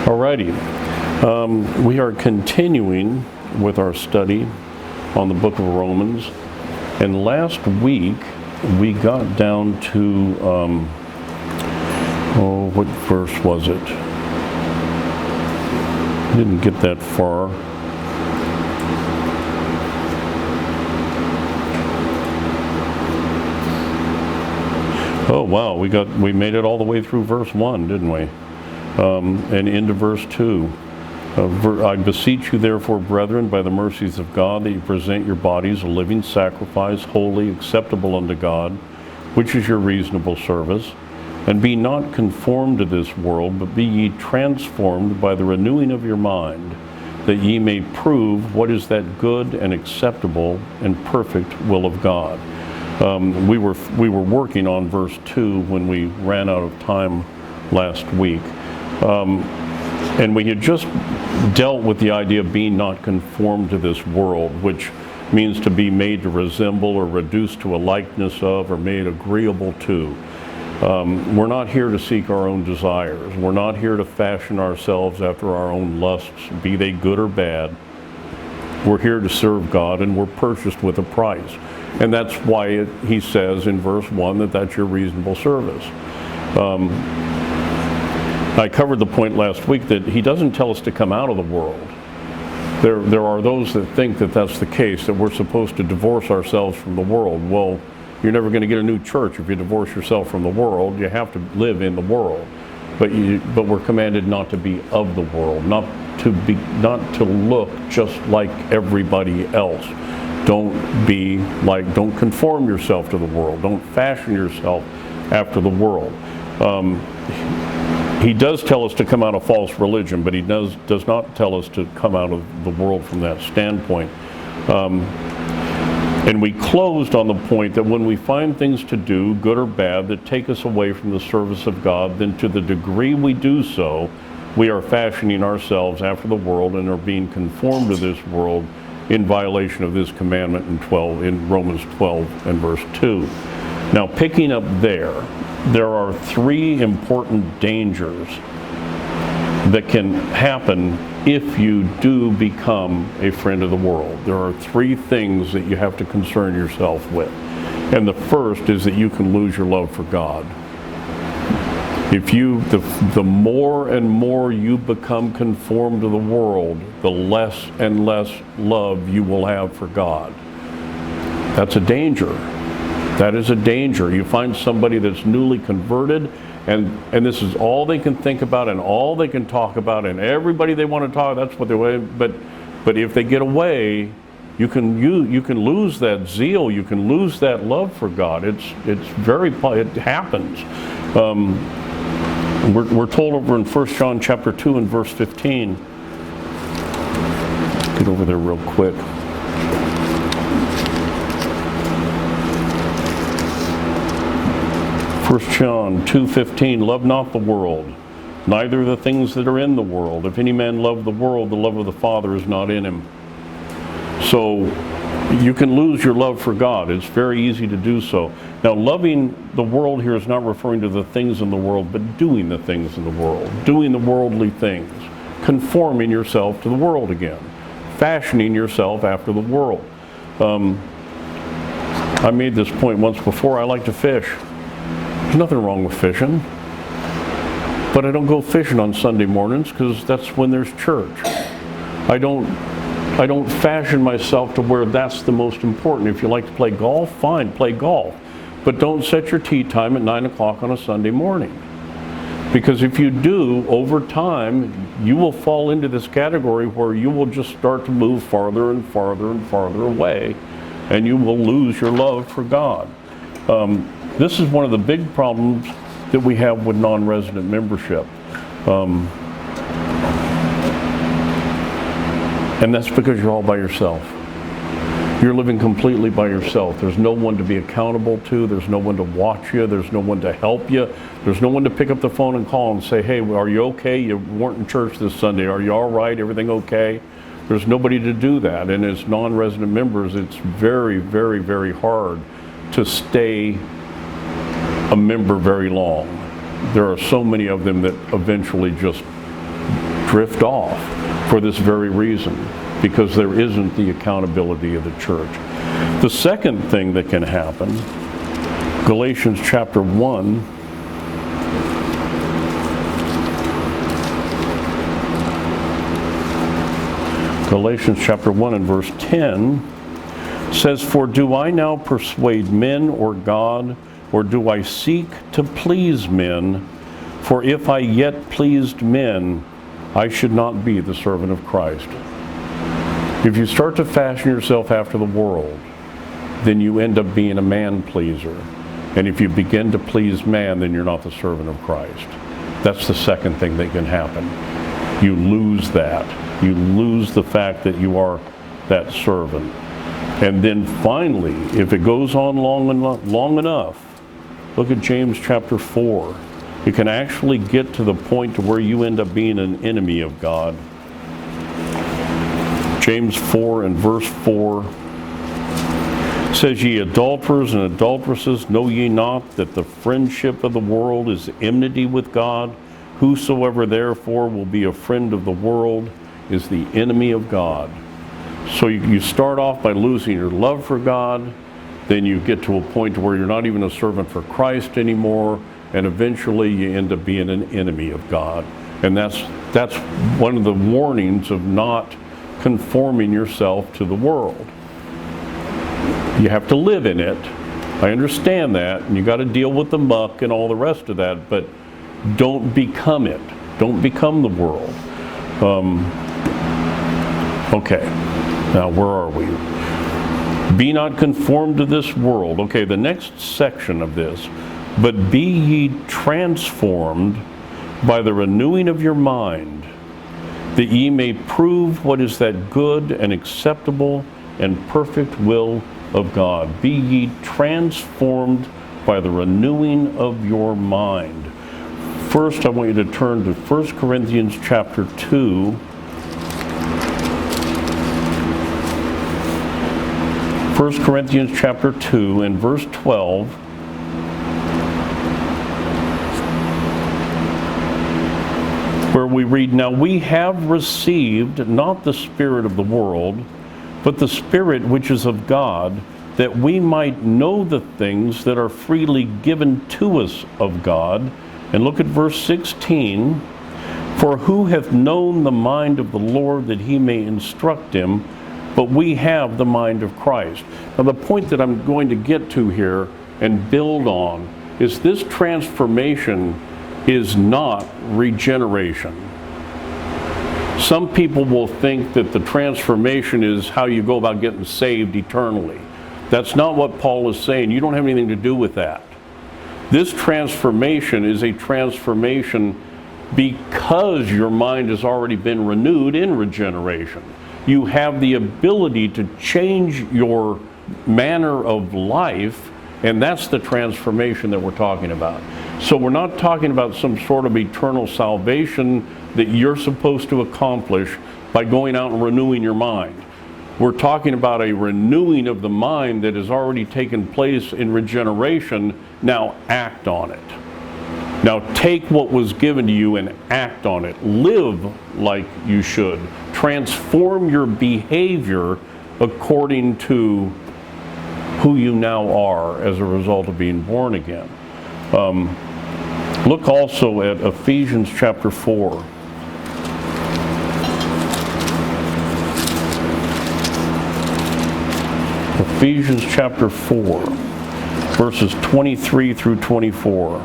Alrighty, we are continuing with our study on the book of Romans, and last week we got down to, what verse was it? Didn't get that far. Oh wow, we made it all the way through verse 1, didn't we? And into verse 2. I beseech you therefore, brethren, by the mercies of God, that you present your bodies a living sacrifice, holy, acceptable unto God, which is your reasonable service. And be not conformed to this world, but be ye transformed by the renewing of your mind, that ye may prove what is that good and acceptable and perfect will of God. We were working on verse 2 when we ran out of time last week. And we had just dealt with the idea of being not conformed to this world, which means to be made to resemble or reduced to a likeness of or made agreeable to. We're not here to seek our own desires. We're not here to fashion ourselves after our own lusts, be they good or bad. We're here to serve God, and we're purchased with a price. And that's why he says in verse 1 that that's your reasonable service. I covered the point last week that he doesn't tell us to come out of the world. There are those that think that that's the case, that we're supposed to divorce ourselves from the world. Well, you're never going to get a new church if you divorce yourself from the world. You have to live in the world. But we're commanded not to be of the world, not to look just like everybody else. Don't conform yourself to the world. Don't fashion yourself after the world. He does tell us to come out of false religion, but he does not tell us to come out of the world from that standpoint. And we closed on the point that when we find things to do, good or bad, that take us away from the service of God, then to the degree we do so, we are fashioning ourselves after the world and are being conformed to this world in violation of this commandment in Romans 12 and verse 2. Now, picking up there are three important dangers that can happen if you do become a friend of the world. There are three things that you have to concern yourself with. And the first is that you can lose your love for God. If the more and more you become conformed to the world, the less and less love you will have for God. That's a danger. That is a danger. You find somebody that's newly converted, and this is all they can think about and all they can talk about, and everybody they want to talk, that's what they want. But if they get away, you can lose that zeal. You can lose that love for God. It happens. We're told over in 1 John chapter 2 and verse 15. Get over there real quick. 1 John 2:15, love not the world, neither the things that are in the world. If any man love the world, the love of the Father is not in him. So you can lose your love for God. It's very easy to do so. Now, loving the world here is not referring to the things in the world, but doing the things in the world, doing the worldly things, conforming yourself to the world again, fashioning yourself after the world. I made this point once before. I like to fish. There's nothing wrong with fishing, but I don't go fishing on Sunday mornings because that's when there's church. I don't fashion myself to where that's the most important. If you like to play golf, fine, play golf, but don't set your tee time at 9 o'clock on a Sunday morning, because if you do, over time you will fall into this category where you will just start to move farther and farther and farther away, and you will lose your love for God. This is one of the big problems that we have with non-resident membership. And that's because you're all by yourself. You're living completely by yourself. There's no one to be accountable to. There's no one to watch you. There's no one to help you. There's no one to pick up the phone and call and say, hey, are you okay? You weren't in church this Sunday. Are you all right? Everything okay? There's nobody to do that. And as non-resident members, it's very, very, very hard to stay a member very long. There are so many of them that eventually just drift off for this very reason, because there isn't the accountability of the church. The second thing that can happen, Galatians chapter 1, Galatians chapter 1 and verse 10 says, "For do I now persuade men or God, or do I seek to please men? For if I yet pleased men, I should not be the servant of Christ." If you start to fashion yourself after the world, then you end up being a man pleaser. And if you begin to please man, then you're not the servant of Christ. That's the second thing that can happen. You lose that. You lose the fact that you are that servant. And then finally, if it goes on long enough, look at James chapter 4. You can actually get to the point to where you end up being an enemy of God. James 4 and verse 4 says, "Ye adulterers and adulteresses, know ye not that the friendship of the world is enmity with God? Whosoever therefore will be a friend of the world is the enemy of God." So you start off by losing your love for God, then you get to a point where you're not even a servant for Christ anymore, and eventually you end up being an enemy of God. And that's one of the warnings of not conforming yourself to the world. You have to live in it. I understand that, and you got to deal with the muck and all the rest of that, but don't become it. Don't become the world. Okay, now where are we? Be not conformed to this world. Okay, the next section of this, but be ye transformed by the renewing of your mind, that ye may prove what is that good and acceptable and perfect will of God. Be ye transformed by the renewing of your mind. First, I want you to turn to 1 Corinthians chapter 2. 1 Corinthians chapter 2 and verse 12. Where we read, "Now we have received not the spirit of the world, but the Spirit which is of God, that we might know the things that are freely given to us of God." And look at verse 16. "For who hath known the mind of the Lord that he may instruct him? But we have the mind of Christ." Now the point that I'm going to get to here and build on is this transformation is not regeneration. Some people will think that the transformation is how you go about getting saved eternally. That's not what Paul is saying. You don't have anything to do with that. This transformation is a transformation because your mind has already been renewed in regeneration. You have the ability to change your manner of life, and that's the transformation that we're talking about. So we're not talking about some sort of eternal salvation that you're supposed to accomplish by going out and renewing your mind. We're talking about a renewing of the mind that has already taken place in regeneration. Now act on it. Now take what was given to you and act on it. Live like you should. Transform your behavior according to who you now are as a result of being born again. Look also at Ephesians chapter 4. Ephesians chapter 4, verses 23 through 24.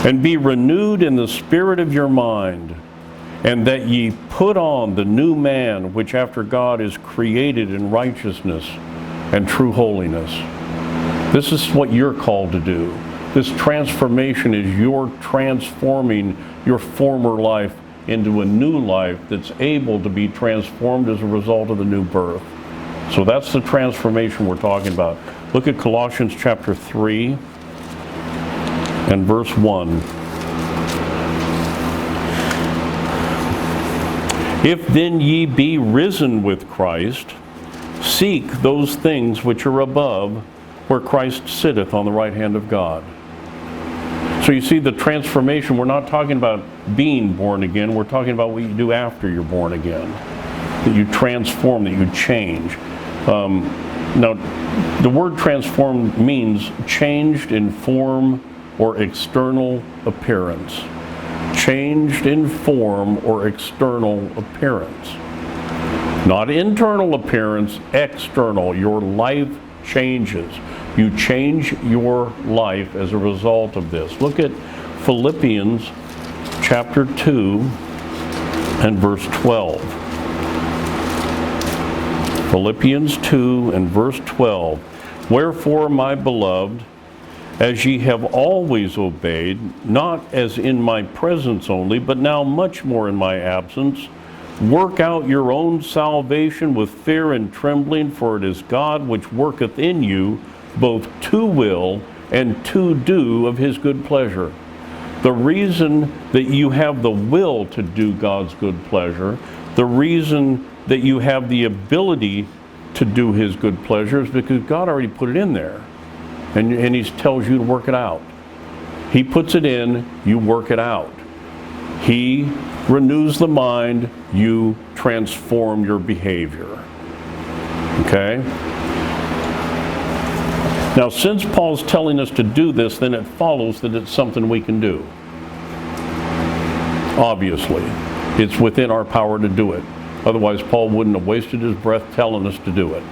"And be renewed in the spirit of your mind, and that ye put on the new man, which after God is created in righteousness and true holiness." This is what you're called to do. This transformation is you're transforming your former life into a new life that's able to be transformed as a result of the new birth. So that's the transformation we're talking about. Look at Colossians chapter 3 and verse 1. "If then ye be risen with Christ, seek those things which are above, where Christ sitteth on the right hand of God." So you see the transformation, we're not talking about being born again, we're talking about what you do after you're born again. That you transform, that you change. Now, the word transformed means changed in form or external appearance. Changed in form or external appearance. Not internal appearance, external. Your life changes. You change your life as a result of this. Look at Philippians chapter 2 and verse 12. Philippians 2 and verse 12. Wherefore, my beloved, as ye have always obeyed, not as in my presence only, but now much more in my absence, work out your own salvation with fear and trembling, for it is God which worketh in you both to will and to do of his good pleasure. The reason that you have the will to do God's good pleasure, the reason that you have the ability to do his good pleasure is because God already put it in there. And he tells you to work it out. He puts it in, you work it out. He renews the mind, you transform your behavior. Okay? Now, since Paul's telling us to do this, then it follows that it's something we can do. Obviously, it's within our power to do it. Otherwise, Paul wouldn't have wasted his breath telling us to do it.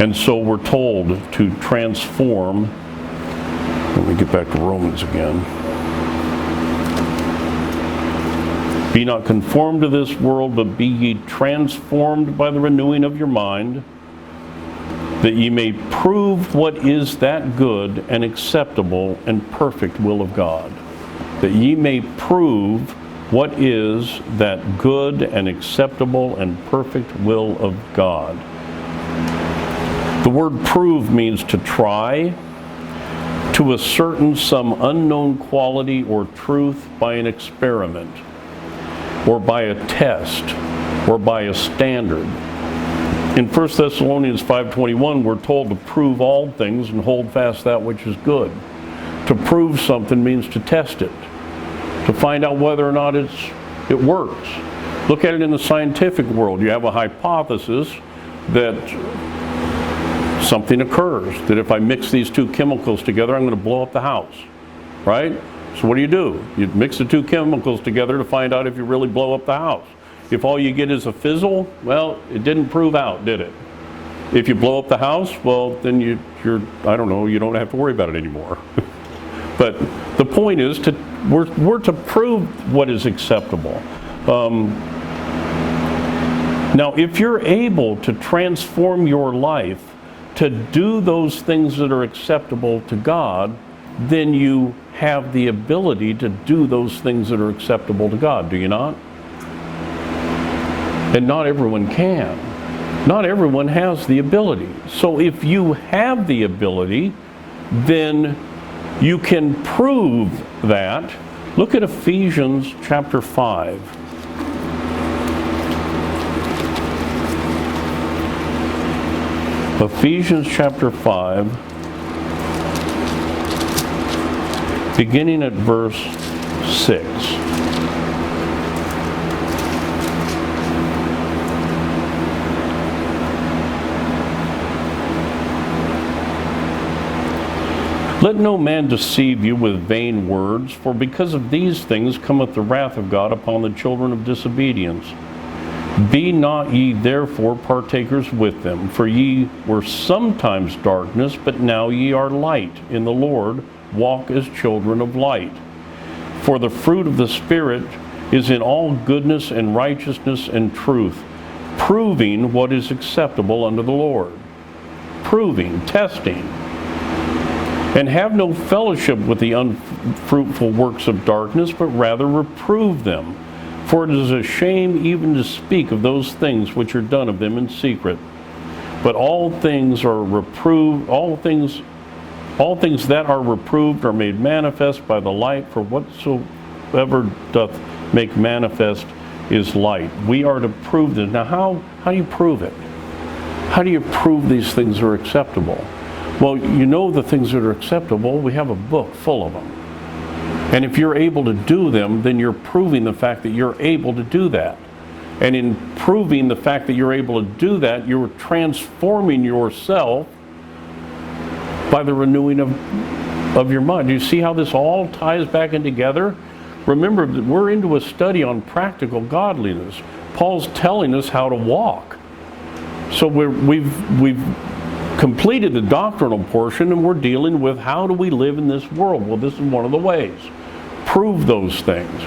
And so we're told to transform. Let me get back to Romans again. Be not conformed to this world, but be ye transformed by the renewing of your mind, that ye may prove what is that good and acceptable and perfect will of God. That ye may prove what is that good and acceptable and perfect will of God. The word prove means to try, to ascertain some unknown quality or truth by an experiment, or by a test, or by a standard. In 1 Thessalonians 5:21, we're told to prove all things and hold fast that which is good. To prove something means to test it, to find out whether or not it works. Look at it in the scientific world. You have a hypothesis that something occurs, that if I mix these two chemicals together, I'm going to blow up the house, right? So what do? You mix the two chemicals together to find out if you really blow up the house. If all you get is a fizzle, well, it didn't prove out, did it? If you blow up the house, well, then you're I don't know, you don't have to worry about it anymore. But the point is, we're to prove what is acceptable. Now, if you're able to transform your life to do those things that are acceptable to God, then you have the ability to do those things that are acceptable to God, do you not? And not everyone can. Not everyone has the ability. So if you have the ability, then you can prove that. Look at Ephesians chapter 5. Ephesians chapter 5, beginning at verse 6. Let no man deceive you with vain words, for because of these things cometh the wrath of God upon the children of disobedience. Be not ye therefore partakers with them, for ye were sometimes darkness, but now ye are light in the Lord. Walk as children of light. For the fruit of the Spirit is in all goodness and righteousness and truth, proving what is acceptable unto the Lord. Proving, testing. And have no fellowship with the unfruitful works of darkness, but rather reprove them. For it is a shame even to speak of those things which are done of them in secret. But all things are reproved, all things that are reproved are made manifest by the light, for whatsoever doth make manifest is light. We are to prove this. Now how do you prove it? How do you prove these things are acceptable? Well, you know the things that are acceptable. We have a book full of them. And if you're able to do them, then you're proving the fact that you're able to do that. And in proving the fact that you're able to do that, you're transforming yourself by the renewing of your mind. Do you see how this all ties back in together? Remember that we're into a study on practical godliness. Paul's telling us how to walk. So we've completed the doctrinal portion, and we're dealing with how do we live in this world. Well, this is one of the ways. Prove those things.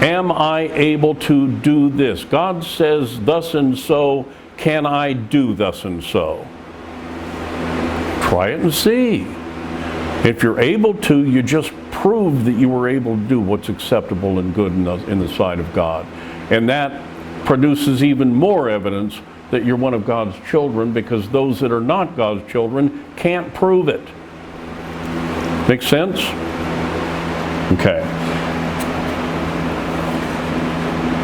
Am I able to do this? God says thus and so. Can I do thus and so? Try it and see. If you're able to, you just prove that you were able to do what's acceptable and good in the sight of God. And that produces even more evidence that you're one of God's children, because those that are not God's children can't prove it. Make sense? Okay.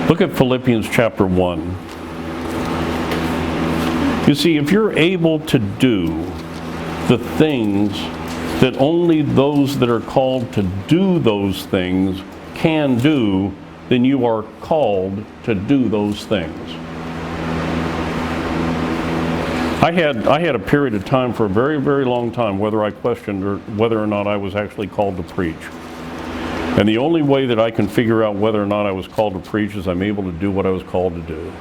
Look at Philippians chapter 1. You see, if you're able to do the things that only those that are called to do those things can do, then you are called to do those things. I had a period of time for a very, very long time whether I questioned whether or not I was actually called to preach. And the only way that I can figure out whether or not I was called to preach is I'm able to do what I was called to do.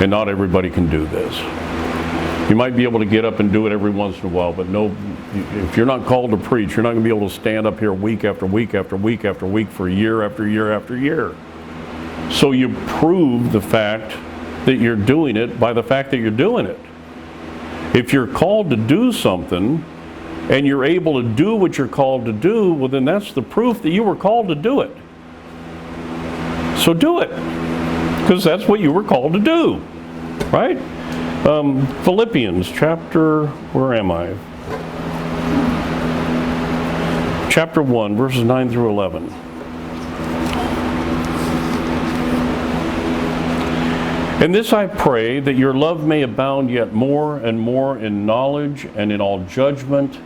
And not everybody can do this. You might be able to get up and do it every once in a while, but no, if you're not called to preach, you're not going to be able to stand up here week after week after week after week for year after year after year. So you prove the fact that you're doing it by the fact that you're doing it. If you're called to do something and you're able to do what you're called to do, well, then that's the proof that you were called to do it. So do it, because that's what you were called to do, right? Philippians chapter, where am I? Chapter 1, verses 9 through 11. And this I pray, that your love may abound yet more and more in knowledge and in all judgment,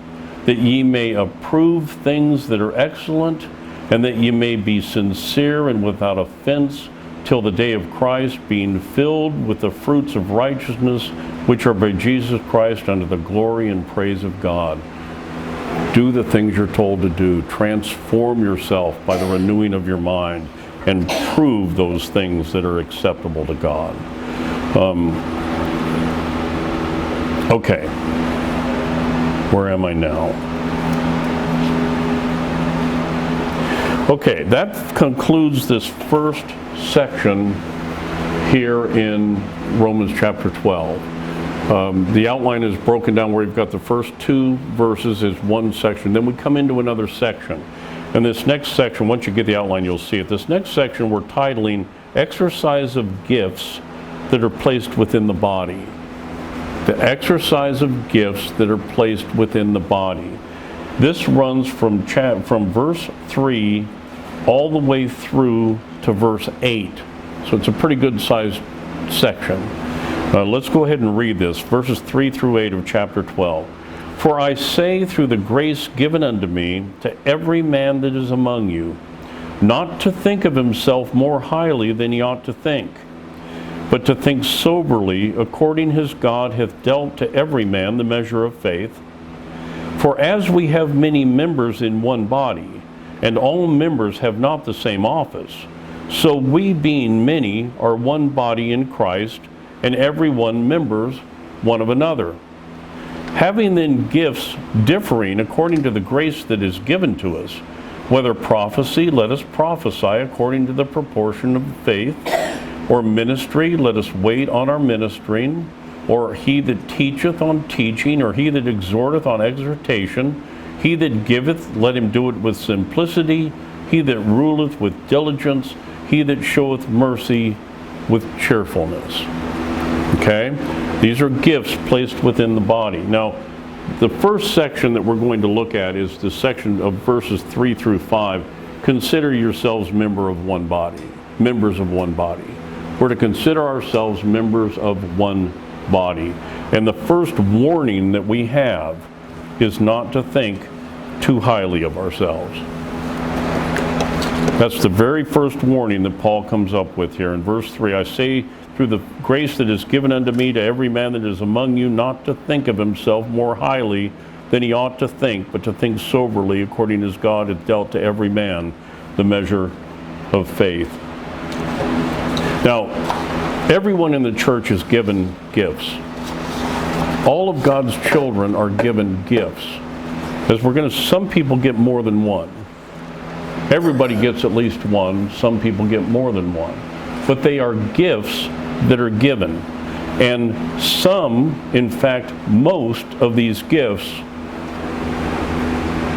that ye may approve things that are excellent, and that ye may be sincere and without offense till the day of Christ, being filled with the fruits of righteousness, which are by Jesus Christ unto the glory and praise of God. Do the things you're told to do. Transform yourself by the renewing of your mind, and prove those things that are acceptable to God. Okay. Where am I now? Okay, that concludes this first section here in Romans chapter 12. The outline is broken down where you've got the first two verses is one section. Then we come into another section. And this next section, once you get the outline, you'll see it. This next section we're titling Exercise of Gifts that are placed within the body. The exercise of gifts that are placed within the body. This runs from verse 3 all the way through to verse 8. So it's a pretty good sized section. Let's go ahead and read this. Verses 3 through 8 of chapter 12. For I say through the grace given unto me to every man that is among you, not to think of himself more highly than he ought to think, but to think soberly, according as God hath dealt to every man the measure of faith. For as we have many members in one body, and all members have not the same office, so we being many are one body in Christ, and every one members one of another. Having then gifts differing according to the grace that is given to us, whether prophecy, let us prophesy according to the proportion of faith, or ministry, let us wait on our ministering, or he that teacheth on teaching, or he that exhorteth on exhortation, he that giveth, let him do it with simplicity, he that ruleth with diligence, he that showeth mercy with cheerfulness. Okay? These are gifts placed within the body. Now, the first section that we're going to look at is the section of verses 3 through 5. Consider yourselves members of one body. We're to consider ourselves members of one body. And the first warning that we have is not to think too highly of ourselves. That's the very first warning that Paul comes up with here in verse 3. I say, through the grace that is given unto me, to every man that is among you, not to think of himself more highly than he ought to think, but to think soberly, according as God hath dealt to every man the measure of faith. Now, everyone in the church is given gifts. All of God's children are given gifts. Some people get more than one. Everybody gets at least one. Some people get more than one. But they are gifts that are given. And some, in fact, most of these gifts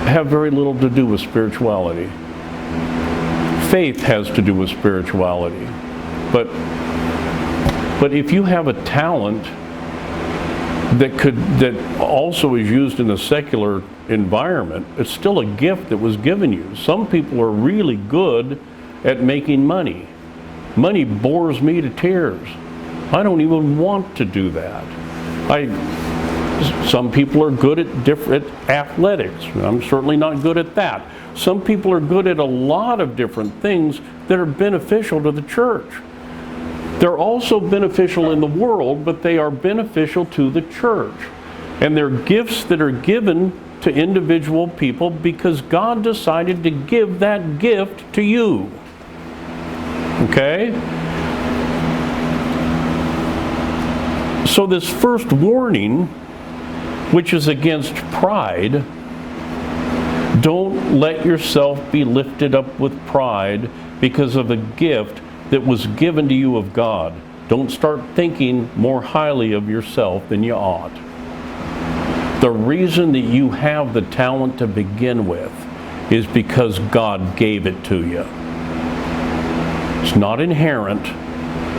have very little to do with spirituality. Faith has to do with spirituality. But if you have a talent that also is used in a secular environment, it's still a gift that was given you. Some people are really good at making money. Money bores me to tears. I don't even want to do that. Some people are good at different athletics. I'm certainly not good at that. Some people are good at a lot of different things that are beneficial to the church. They're also beneficial in the world, but they are beneficial to the church. And they're gifts that are given to individual people because God decided to give that gift to you. Okay? So this first warning, which is against pride, don't let yourself be lifted up with pride because of a gift that was given to you of God. Don't start thinking more highly of yourself than you ought. The reason that you have the talent to begin with is because God gave it to you. It's not inherent.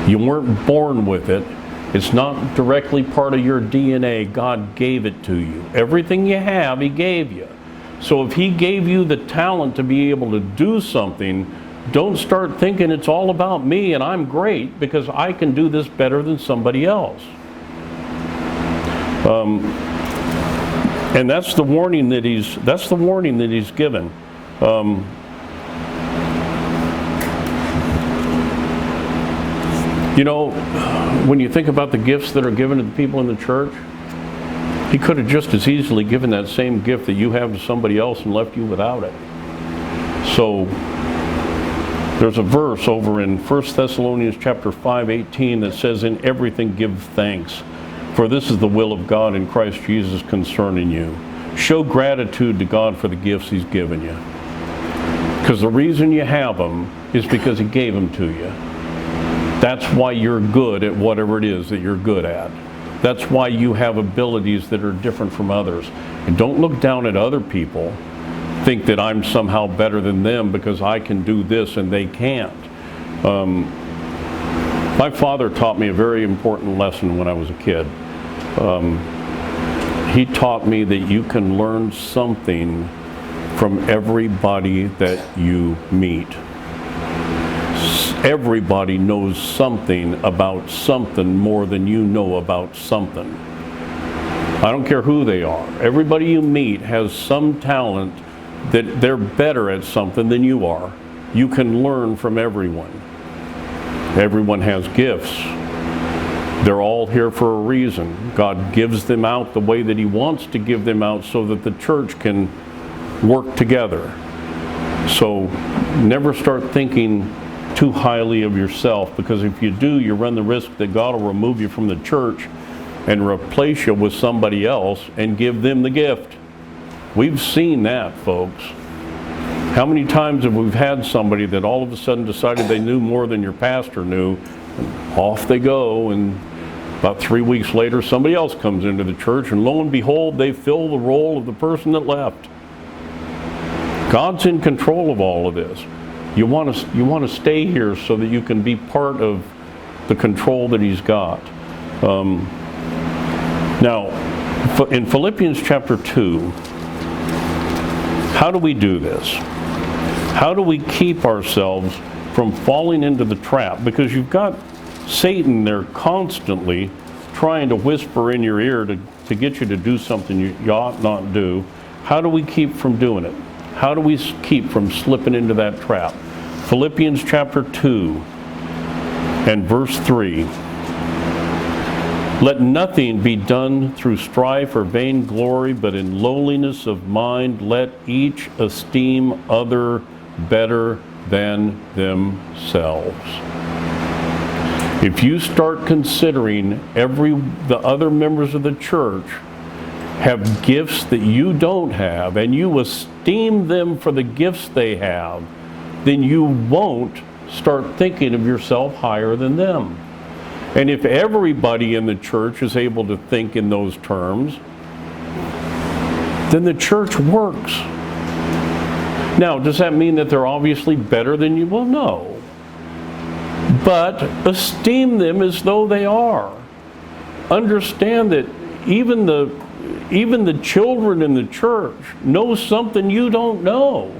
You weren't born with it. It's not directly part of your DNA. God gave it to you. Everything you have, He gave you. So if He gave you the talent to be able to do something, don't start thinking it's all about me and I'm great because I can do this better than somebody else. And that's the warning that he's given. You know, when you think about the gifts that are given to the people in the church, He could have just as easily given that same gift that you have to somebody else and left you without it. So there's a verse over in 1 Thessalonians chapter 5:18 that says, "In everything give thanks, for this is the will of God in Christ Jesus concerning you." Show gratitude to God for the gifts He's given you. Because the reason you have them is because He gave them to you. That's why you're good at whatever it is that you're good at. That's why you have abilities that are different from others. And don't look down at other people. Think that I'm somehow better than them because I can do this and they can't. My father taught me a very important lesson when I was a kid. He taught me that you can learn something from everybody that you meet. Everybody knows something about something more than you know about something. I don't care who they are. Everybody you meet has some talent that they're better at something than you are. You can learn from everyone. Everyone has gifts. They're all here for a reason. God gives them out the way that He wants to give them out so that the church can work together. So never start thinking too highly of yourself, because if you do, you run the risk that God will remove you from the church and replace you with somebody else and give them the gift. We've seen that, folks. How many times have we had somebody that all of a sudden decided they knew more than your pastor knew, and off they go, and about 3 weeks later somebody else comes into the church, and lo and behold, they fill the role of the person that left. God's in control of all of this. You want to stay here so that you can be part of the control that He's got. Now, in Philippians chapter 2, how do we do this? How do we keep ourselves from falling into the trap? Because you've got Satan there constantly trying to whisper in your ear to to get you to do something you ought not do, how do we keep from doing it? How do we keep from slipping into that trap? Philippians chapter 2 and verse 3. Let nothing be done through strife or vainglory, but in lowliness of mind let each esteem other better than themselves. If you start considering the other members of the church have gifts that you don't have, and you esteem them for the gifts they have, then you won't start thinking of yourself higher than them. And if everybody in the church is able to think in those terms, then the church works. Now, does that mean that they're obviously better than you? Well, no. But esteem them as though they are. Understand that even the children in the church know something you don't know,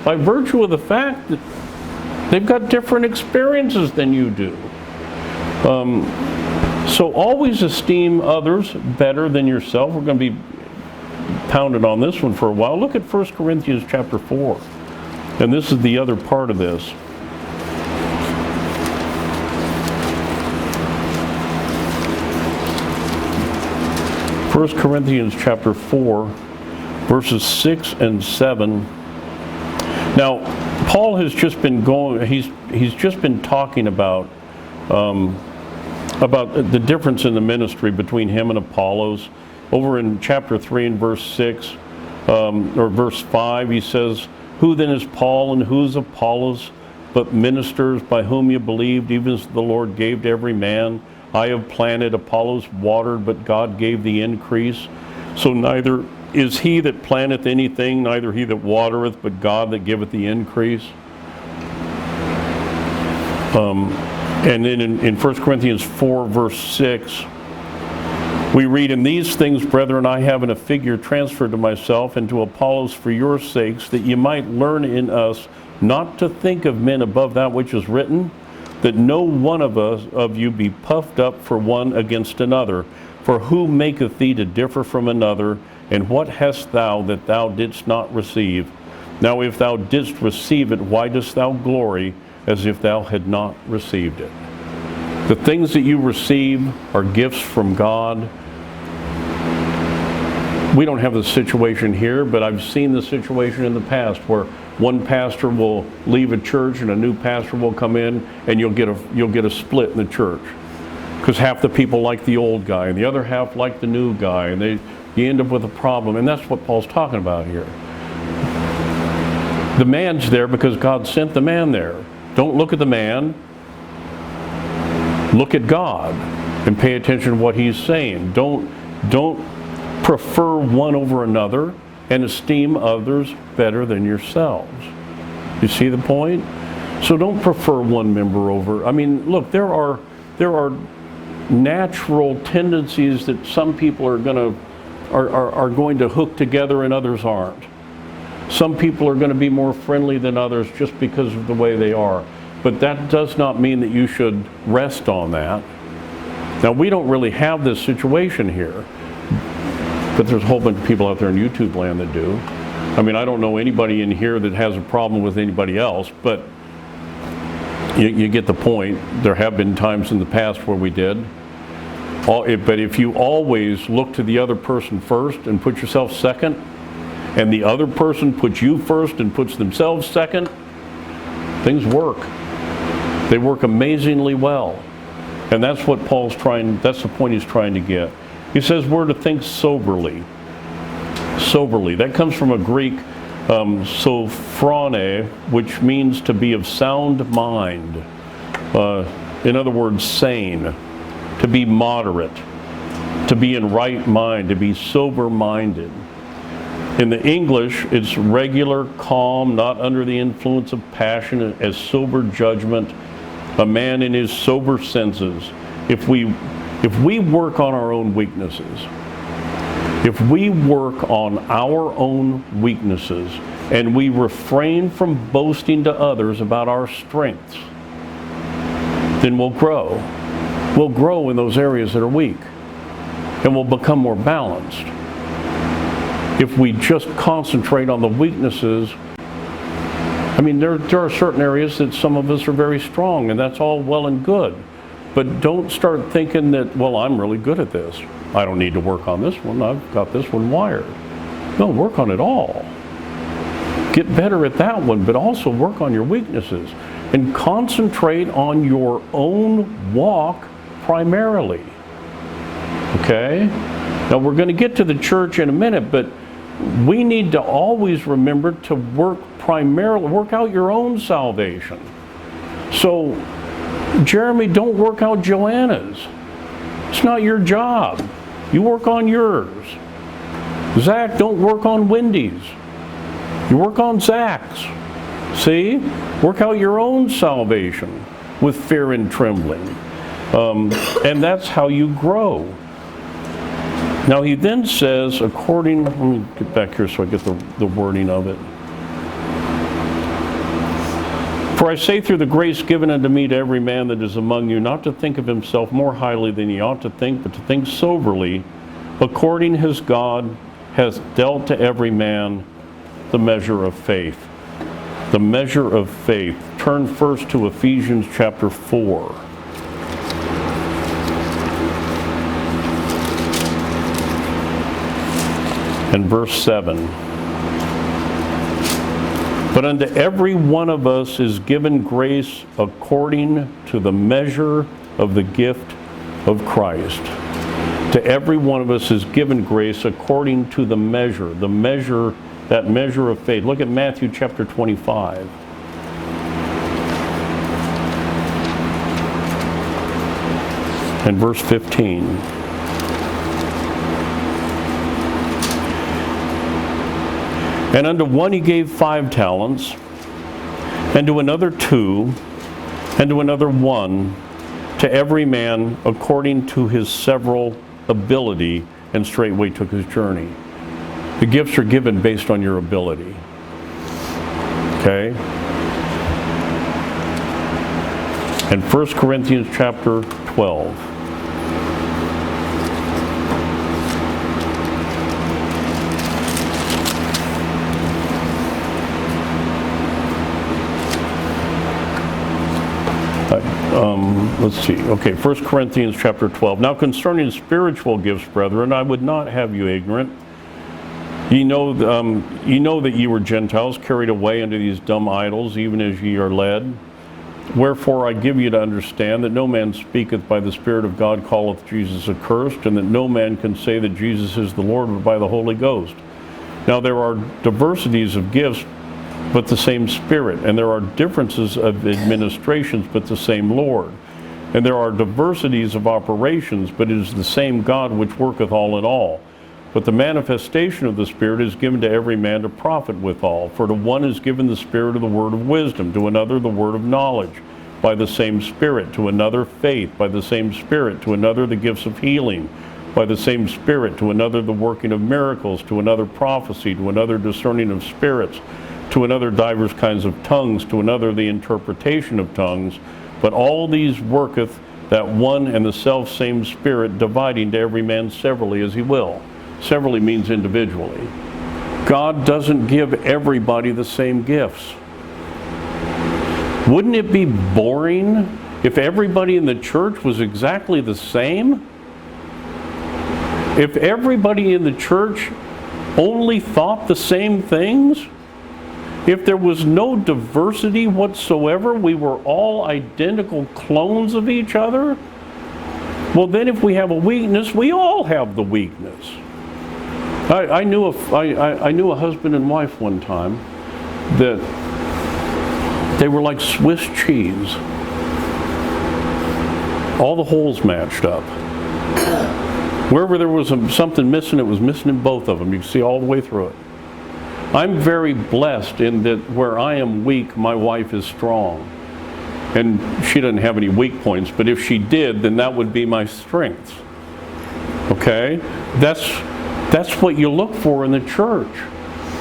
by virtue of the fact that they've got different experiences than you do. So always esteem others better than yourself. We're going to be pounded on this one for a while. Look at 1 Corinthians chapter 4. And this is the other part of this. 1 Corinthians chapter 4, verses 6 and 7. Now, Paul has just been he's just been talking about the difference in the ministry between him and Apollos. Over in chapter 3 and verse 6, or verse 5, he says, "Who then is Paul and who is Apollos, but ministers by whom you believed, even as the Lord gave to every man? I have planted, Apollos watered, but God gave the increase. So neither is he that planteth anything, neither he that watereth, but God that giveth the increase." And then in 1 Corinthians 4, verse 6, we read, "In these things, brethren, I have in a figure transferred to myself and to Apollos for your sakes, that ye might learn in us not to think of men above that which is written, that no one of you be puffed up for one against another. For who maketh thee to differ from another? And what hast thou that thou didst not receive? Now if thou didst receive it, why dost thou glory as if thou had not received it?" The things that you receive are gifts from God. We don't have the situation here, but I've seen the situation in the past where one pastor will leave a church and a new pastor will come in, and you'll get a split in the church, because half the people like the old guy and the other half like the new guy, and you end up with a problem. And that's what Paul's talking about here. The man's there because God sent the man there. Don't look at the man. Look at God and pay attention to what he's saying. Don't prefer one over another, and esteem others better than yourselves. You see the point? So don't prefer one member over. I mean, look, there are natural tendencies that some people are going to hook together and others aren't. Some people are going to be more friendly than others just because of the way they are. But that does not mean that you should rest on that. Now, we don't really have this situation here, but there's a whole bunch of people out there in YouTube land that do. I mean, I don't know anybody in here that has a problem with anybody else, but you get the point. There have been times in the past where we did. But if you always look to the other person first and put yourself second, and the other person puts you first and puts themselves second, things work. They work amazingly well. And that's what that's the point he's trying to get. He says we're to think soberly. Soberly. That comes from a Greek sophrone, which means to be of sound mind. In other words, sane. To be moderate. To be in right mind. To be sober-minded. In the English, it's regular, calm, not under the influence of passion, as sober judgment, a man in his sober senses. If we work on our own weaknesses, and we refrain from boasting to others about our strengths, then we'll grow. We'll grow in those areas that are weak. and we'll become more balanced. If we just concentrate on the weaknesses, I mean, there are certain areas that some of us are very strong, and that's all well and good. But don't start thinking that, well, I'm really good at this. I don't need to work on this one. I've got this one wired. No, work on it all. Get better at that one, but also work on your weaknesses. And concentrate on your own walk primarily. Okay? Now, we're going to get to the church in a minute, but we need to always remember to work out your own salvation. So, Jeremy, don't work out Joanna's. It's not your job. You work on yours. Zach, don't work on Wendy's. You work on Zach's. See? Work out your own salvation with fear and trembling. And that's how you grow. Now he then says, let me get back here so I get the wording of it. For I say through the grace given unto me to every man that is among you, not to think of himself more highly than he ought to think, but to think soberly, according as God has dealt to every man the measure of faith. The measure of faith. Turn first to Ephesians chapter 4. And verse 7. But unto every one of us is given grace according to the measure of the gift of Christ. To every one of us is given grace according to the measure, that measure of faith. Look at Matthew chapter 25. And verse 15. And unto one he gave 5 talents, and to another 2, and to another 1, to every man according to his several ability, and straightway took his journey. The gifts are given based on your ability. Okay? And 1 Corinthians chapter 12. Let's see. Okay, 1 Corinthians chapter 12. Now concerning spiritual gifts, brethren, I would not have you ignorant. Ye know that ye were Gentiles, carried away unto these dumb idols, even as ye are led. Wherefore I give you to understand that no man speaketh by the Spirit of God calleth Jesus accursed, and that no man can say that Jesus is the Lord but by the Holy Ghost. Now there are diversities of gifts, but the same Spirit, and there are differences of administrations, but the same Lord. And there are diversities of operations, but it is the same God which worketh all in all. But the manifestation of the Spirit is given to every man to profit withal. For to one is given the Spirit of the word of wisdom, to another the word of knowledge, by the same Spirit, to another faith, by the same Spirit, to another the gifts of healing, by the same Spirit, to another the working of miracles, to another prophecy, to another discerning of spirits, to another divers kinds of tongues, to another the interpretation of tongues. But all these worketh that one and the self-same Spirit, dividing to every man severally as he will. Severally means individually. God doesn't give everybody the same gifts. Wouldn't it be boring if everybody in the church was exactly the same? If everybody in the church only thought the same things? If there was no diversity whatsoever, we were all identical clones of each other, well then if we have a weakness, we all have the weakness. I knew a husband and wife one time that they were like Swiss cheese. All the holes matched up. Wherever there was something missing, it was missing in both of them. You can see all the way through it. I'm very blessed in that where I am weak, my wife is strong. And she doesn't have any weak points, but if she did, then that would be my strength. Okay? That's what you look for in the church.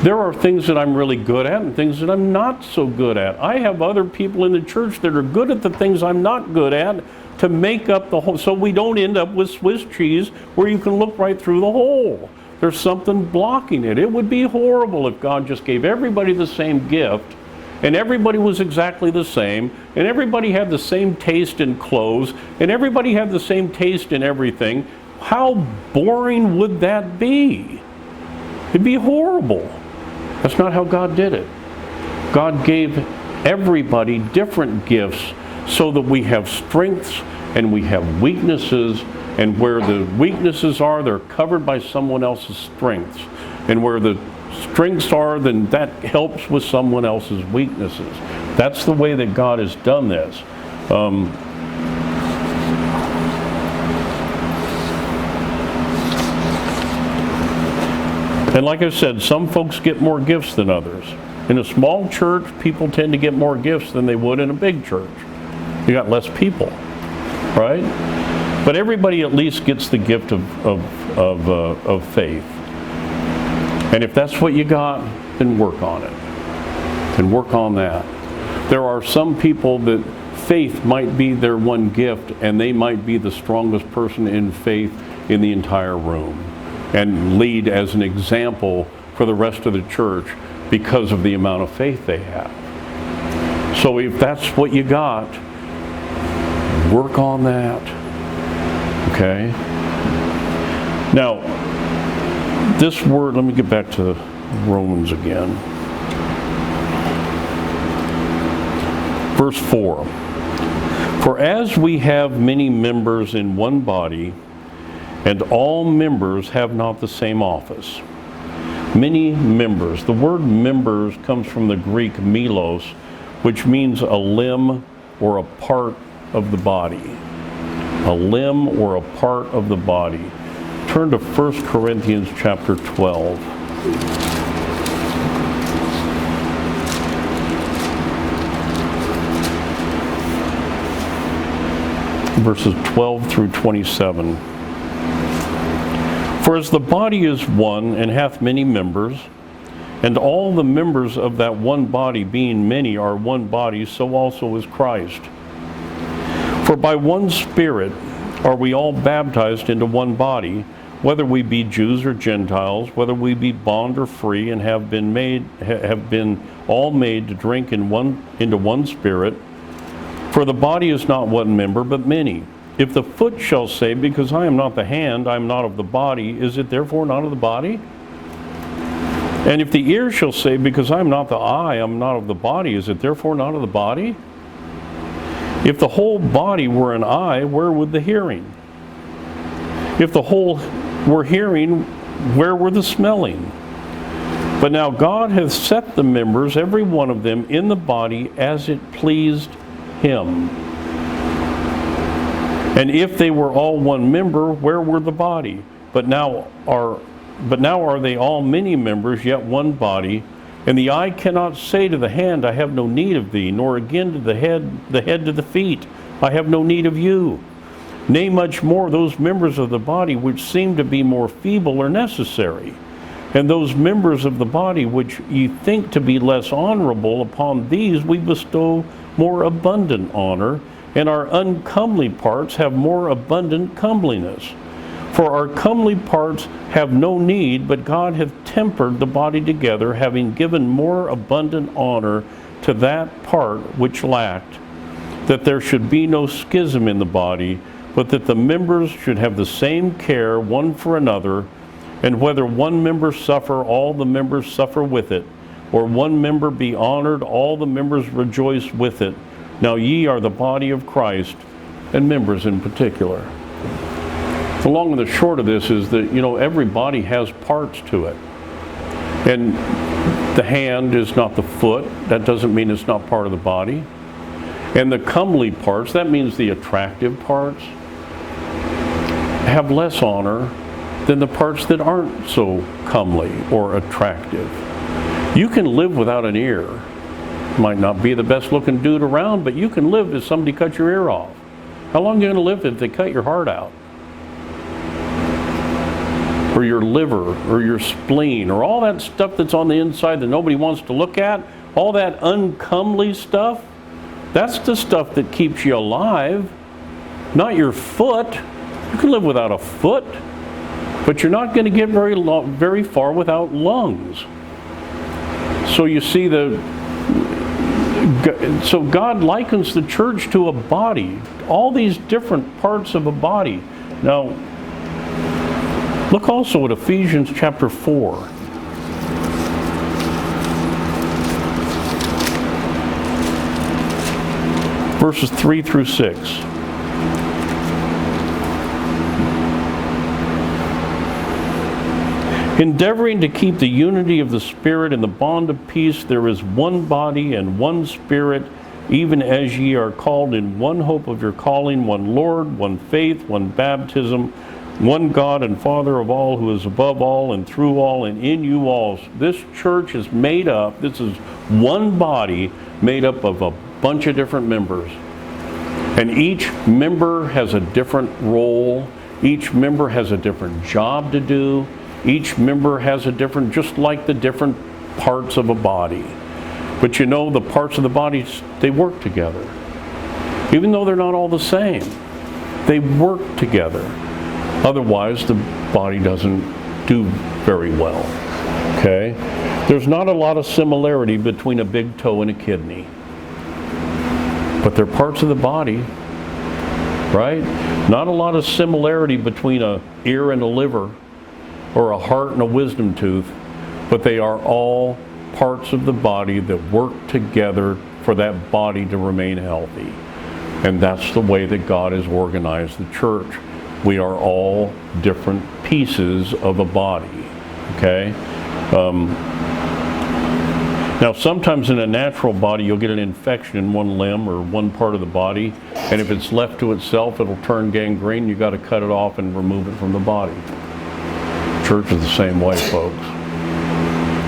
There are things that I'm really good at and things that I'm not so good at. I have other people in the church that are good at the things I'm not good at to make up the whole, so we don't end up with Swiss cheese where you can look right through the hole. There's something blocking it. It would be horrible if God just gave everybody the same gift and everybody was exactly the same and everybody had the same taste in clothes and everybody had the same taste in everything. How boring would that be? It'd be horrible. That's not how God did it. God gave everybody different gifts so that we have strengths and we have weaknesses, and where the weaknesses are, they're covered by someone else's strengths. And where the strengths are, then that helps with someone else's weaknesses. That's the way that God has done this. And like I said, some folks get more gifts than others. In a small church, people tend to get more gifts than they would in a big church. You got less people, right? But everybody at least gets the gift of faith. And if that's what you got, then work on it. And work on that. There are some people that faith might be their one gift, and they might be the strongest person in faith in the entire room, and lead as an example for the rest of the church because of the amount of faith they have. So if that's what you got, work on that. Okay? Now, this word, let me get back to Romans again. Verse 4. For as we have many members in one body, and all members have not the same office. Many members. The word members comes from the Greek melos, which means a limb or a part of the body. A limb or a part of the body. Turn to 1 Corinthians chapter 12. Verses 12 through 27. For as the body is one, and hath many members, and all the members of that one body, being many, are one body, so also is Christ. For by one Spirit are we all baptized into one body, whether we be Jews or Gentiles, whether we be bond or free, and have been all made to drink into one Spirit. For the body is not one member, but many. If the foot shall say, because I am not the hand, I am not of the body, is it therefore not of the body? And if the ear shall say, because I am not the eye, I am not of the body, is it therefore not of the body? If the whole body were an eye, where would the hearing? If the whole were hearing, where were the smelling? But now God hath set the members, every one of them, in the body as it pleased him. And if they were all one member, where were the body? But now are they all many members, yet one body? And the eye cannot say to the hand, I have no need of thee, nor again to the head to the feet, I have no need of you. Nay, much more, those members of the body which seem to be more feeble are necessary. And those members of the body which ye think to be less honorable, upon these we bestow more abundant honor, and our uncomely parts have more abundant comeliness. For our comely parts have no need, but God hath tempered the body together, having given more abundant honor to that part which lacked, that there should be no schism in the body, but that the members should have the same care one for another. And whether one member suffer, all the members suffer with it, or one member be honored, all the members rejoice with it. Now ye are the body of Christ, and members in particular. The long and the short of this is that, every body has parts to it. And the hand is not the foot. That doesn't mean it's not part of the body. And the comely parts, that means the attractive parts, have less honor than the parts that aren't so comely or attractive. You can live without an ear. Might not be the best looking dude around, but you can live if somebody cut your ear off. How long are you going to live if they cut your heart out? or your liver or your spleen or all that stuff that's on the inside that nobody wants to look at, all that uncomely stuff, that's the stuff that keeps you alive, not your foot. You can live without a foot, but you're not going to get very far without lungs. So you see, so God likens the church to a body, all these different parts of a body. Now, look also at Ephesians chapter 4. Verses 3 through 6. Endeavoring to keep the unity of the Spirit in the bond of peace, there is one body and one Spirit, even as ye are called in one hope of your calling, one Lord, one faith, one baptism, one God and Father of all, who is above all and through all and in you all. This church is made up, this is one body made up of a bunch of different members. And each member has a different role. Each member has a different job to do. Each member has a different, just like the different parts of a body. But you know, the parts of the body, they work together. Even though they're not all the same, they work together. Otherwise, the body doesn't do very well. Okay? There's not a lot of similarity between a big toe and a kidney. But they're parts of the body, right? Not a lot of similarity between an ear and a liver, or a heart and a wisdom tooth, but they are all parts of the body that work together for that body to remain healthy. And that's the way that God has organized the church. We are all different pieces of a body, okay? Now, sometimes in a natural body, you'll get an infection in one limb or one part of the body, and if it's left to itself, it'll turn gangrene. You've got to cut it off and remove it from the body. Church is the same way, folks.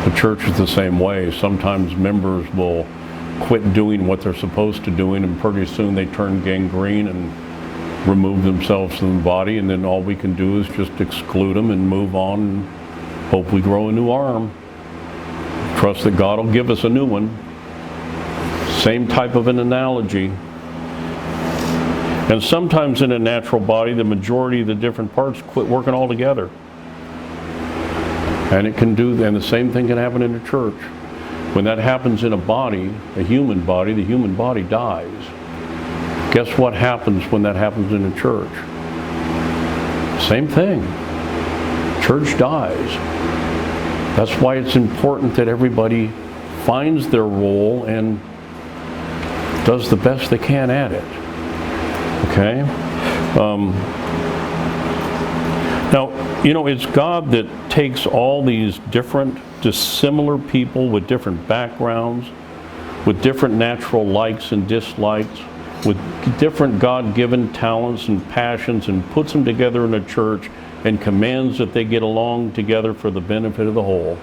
The church is the same way. Sometimes members will quit doing what they're supposed to doing, and pretty soon they turn gangrene and remove themselves from the body, and then all we can do is just exclude them and move on and hope we grow a new arm. Trust that God will give us a new one. Same type of an analogy. And sometimes in a natural body, the majority of the different parts quit working altogether. And the same thing can happen in a church. When that happens in a body, the human body dies. Guess what happens when that happens in a church? Same thing. Church dies. That's why it's important that everybody finds their role and does the best they can at it. Okay? Now, you know, it's God that takes all these different, dissimilar people with different backgrounds, with different natural likes and dislikes, with different God-given talents and passions, and puts them together in a church and commands that they get along together for the benefit of the whole.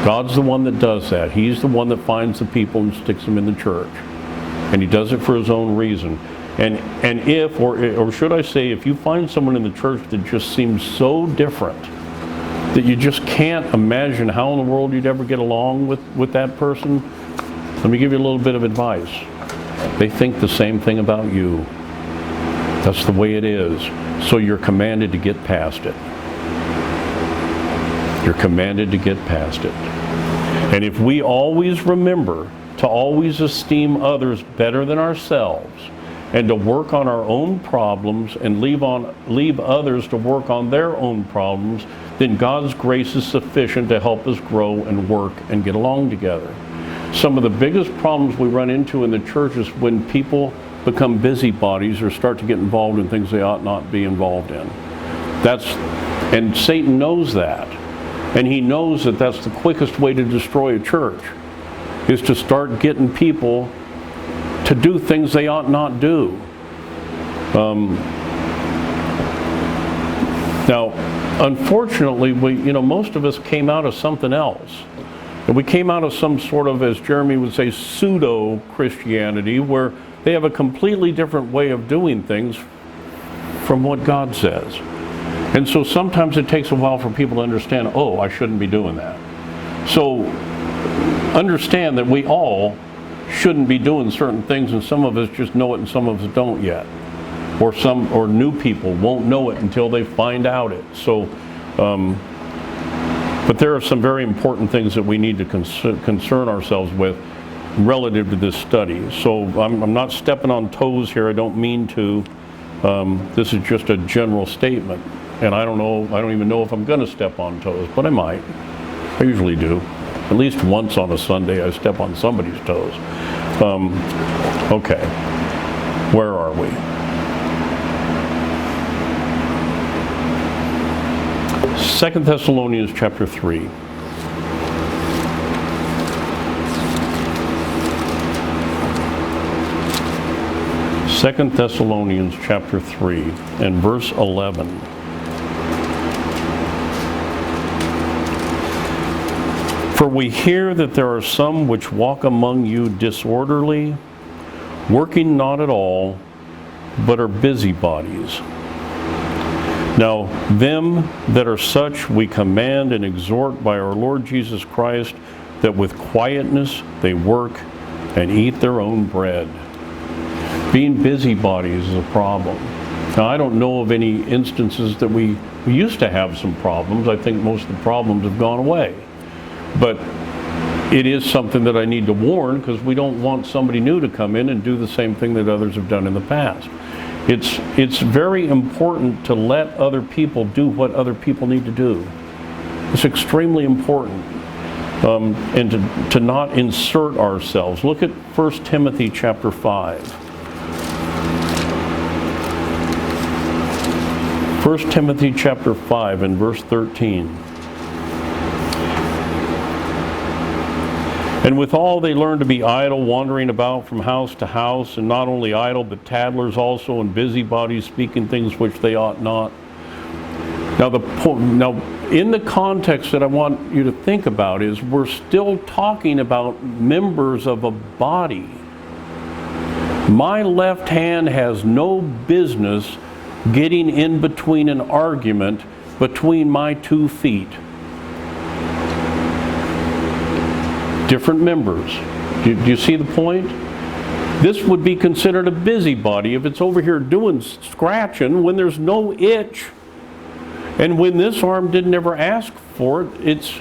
God's the one that does that. He's the one that finds the people and sticks them in the church. And He does it for His own reason. And if, or should I say, if you find someone in the church that just seems so different that you just can't imagine how in the world you'd ever get along with that person, let me give you a little bit of advice. They think the same thing about you. That's the way it is. So you're commanded to get past it. You're commanded to get past it. And if we always remember to always esteem others better than ourselves, and to work on our own problems and leave others to work on their own problems, then God's grace is sufficient to help us grow and work and get along together. Some of the biggest problems we run into in the church is when people become busybodies or start to get involved in things they ought not be involved in. And Satan knows that. And he knows that that's the quickest way to destroy a church, is to start getting people to do things they ought not do. Now, unfortunately, most of us came out of something else. And we came out of some sort of, as Jeremy would say, pseudo-Christianity, where they have a completely different way of doing things from what God says. And so sometimes it takes a while for people to understand, oh, I shouldn't be doing that. So understand that we all shouldn't be doing certain things, and some of us just know it and some of us don't yet. Or new people won't know it until they find out it. So, but there are some very important things that we need to concern ourselves with relative to this study. So I'm not stepping on toes here. I don't mean to. This is just a general statement. And I don't even know if I'm going to step on toes, but I might. I usually do. At least once on a Sunday I step on somebody's toes. Okay, where are we? 2 Thessalonians chapter 3. Second Thessalonians chapter 3 and verse 11. For we hear that there are some which walk among you disorderly, working not at all, but are busybodies. Now them that are such we command and exhort by our Lord Jesus Christ, that with quietness they work and eat their own bread. Being busybodies is a problem. Now I don't know of any instances that we used to have some problems. I think most of the problems have gone away. But it is something that I need to warn, because we don't want somebody new to come in and do the same thing that others have done in the past. It's very important to let other people do what other people need to do. It's extremely important. And to not insert ourselves. Look at 1 Timothy chapter 5. 1 Timothy chapter 5 and verse 13. And withal they learn to be idle, wandering about from house to house, and not only idle, but tattlers also, and busybodies, speaking things which they ought not. Now, in the context that I want you to think about is, we're still talking about members of a body. My left hand has no business getting in between an argument between my 2 feet. Different members. Do you see the point? This would be considered a busybody if it's over here doing scratching when there's no itch. And when this arm didn't ever ask for it,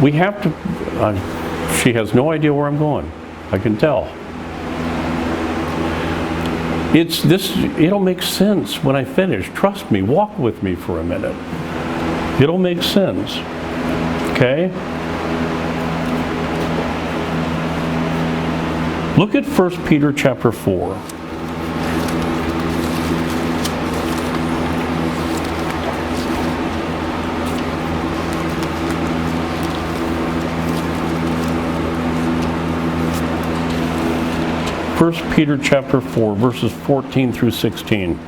we have to, she has no idea where I'm going. I can tell. It'll make sense when I finish. Trust me, walk with me for a minute. It'll make sense. Okay? Look at 1 Peter chapter 4. First Peter chapter 4, verses 14 through 16.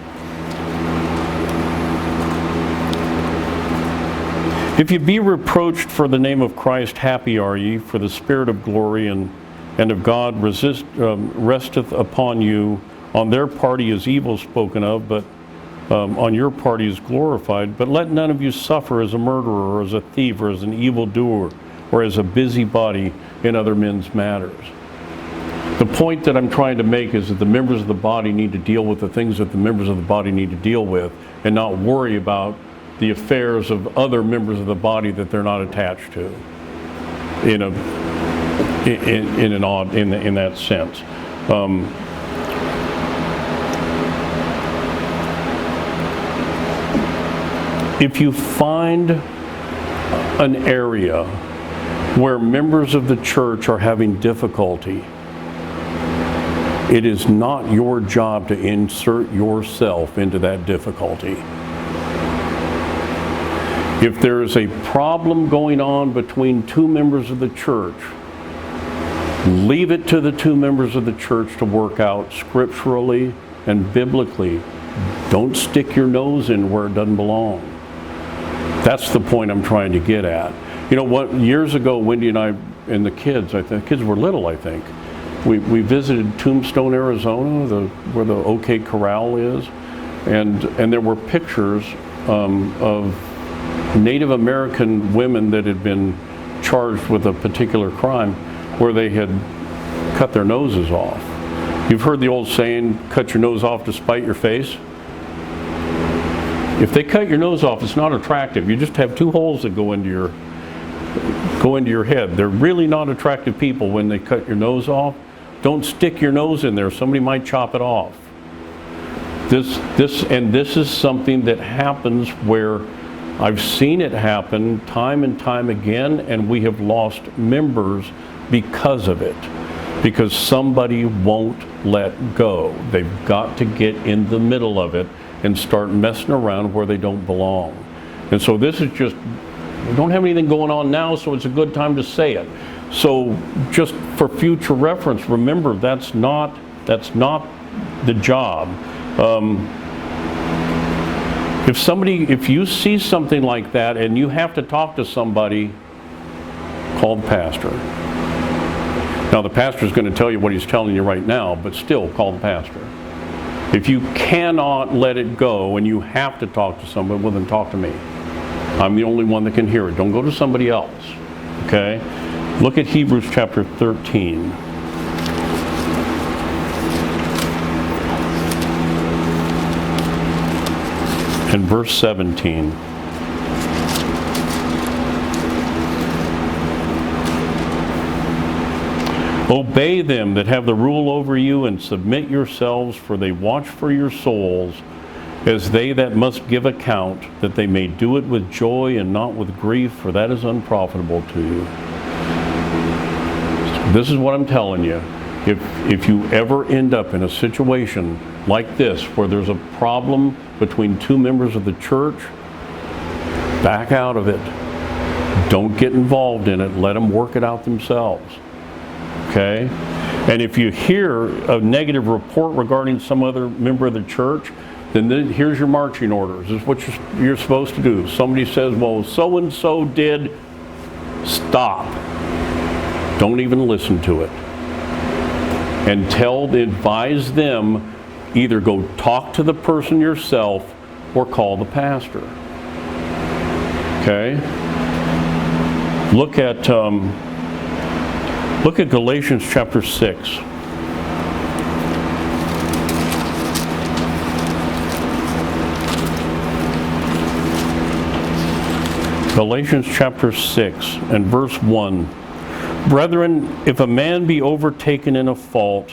If you be reproached for the name of Christ, happy are ye, for the Spirit of glory and of God resteth upon you. On their party is evil spoken of, but on your party is glorified. But let none of you suffer as a murderer, or as a thief, or as an evildoer, or as a busybody in other men's matters. The point that I'm trying to make is that the members of the body need to deal with the things that the members of the body need to deal with, and not worry about the affairs of other members of the body that they're not attached to. In that sense. If you find an area where members of the church are having difficulty, it is not your job to insert yourself into that difficulty. If there is a problem going on between 2 members of the church, leave it to the 2 members of the church to work out scripturally and biblically. Don't stick your nose in where it doesn't belong. That's the point I'm trying to get at. You know what? Years ago, Wendy and I and the kids, the kids were little, I think. We visited Tombstone, Arizona, where the OK Corral is, and there were pictures of Native American women that had been charged with a particular crime where they had cut their noses off. You've heard the old saying, cut your nose off to spite your face. If they cut your nose off, it's not attractive. You just have two holes that go into your head. They're really not attractive people when they cut your nose off. Don't stick your nose in there. Somebody might chop it off. This is something that happens where I've seen it happen time and time again, and we have lost members because of it. Because somebody won't let go. They've got to get in the middle of it and start messing around where they don't belong. And so this is just, we don't have anything going on now, so it's a good time to say it. So just for future reference, remember that's not the job. If you see something like that and you have to talk to somebody, call the pastor. Now the pastor is going to tell you what he's telling you right now, but still call the pastor. If you cannot let it go and you have to talk to somebody, well then talk to me. I'm the only one that can hear it. Don't go to somebody else. Okay? Look at Hebrews chapter 13. And verse 17. Obey them that have the rule over you, and submit yourselves, for they watch for your souls, as they that must give account, that they may do it with joy and not with grief, for that is unprofitable to you. This is what I'm telling you. If you ever end up in a situation like this, where there's a problem between two members of the church, back out of it. Don't get involved in it. Let them work it out themselves. Okay? And if you hear a negative report regarding some other member of the church, then here's your marching orders. This is what you're supposed to do. Somebody says, well, so-and-so did, stop. Don't even listen to it. And advise them, either go talk to the person yourself or call the pastor. Okay? Look at Galatians chapter 6. Galatians chapter 6 and verse 1. Brethren, if a man be overtaken in a fault,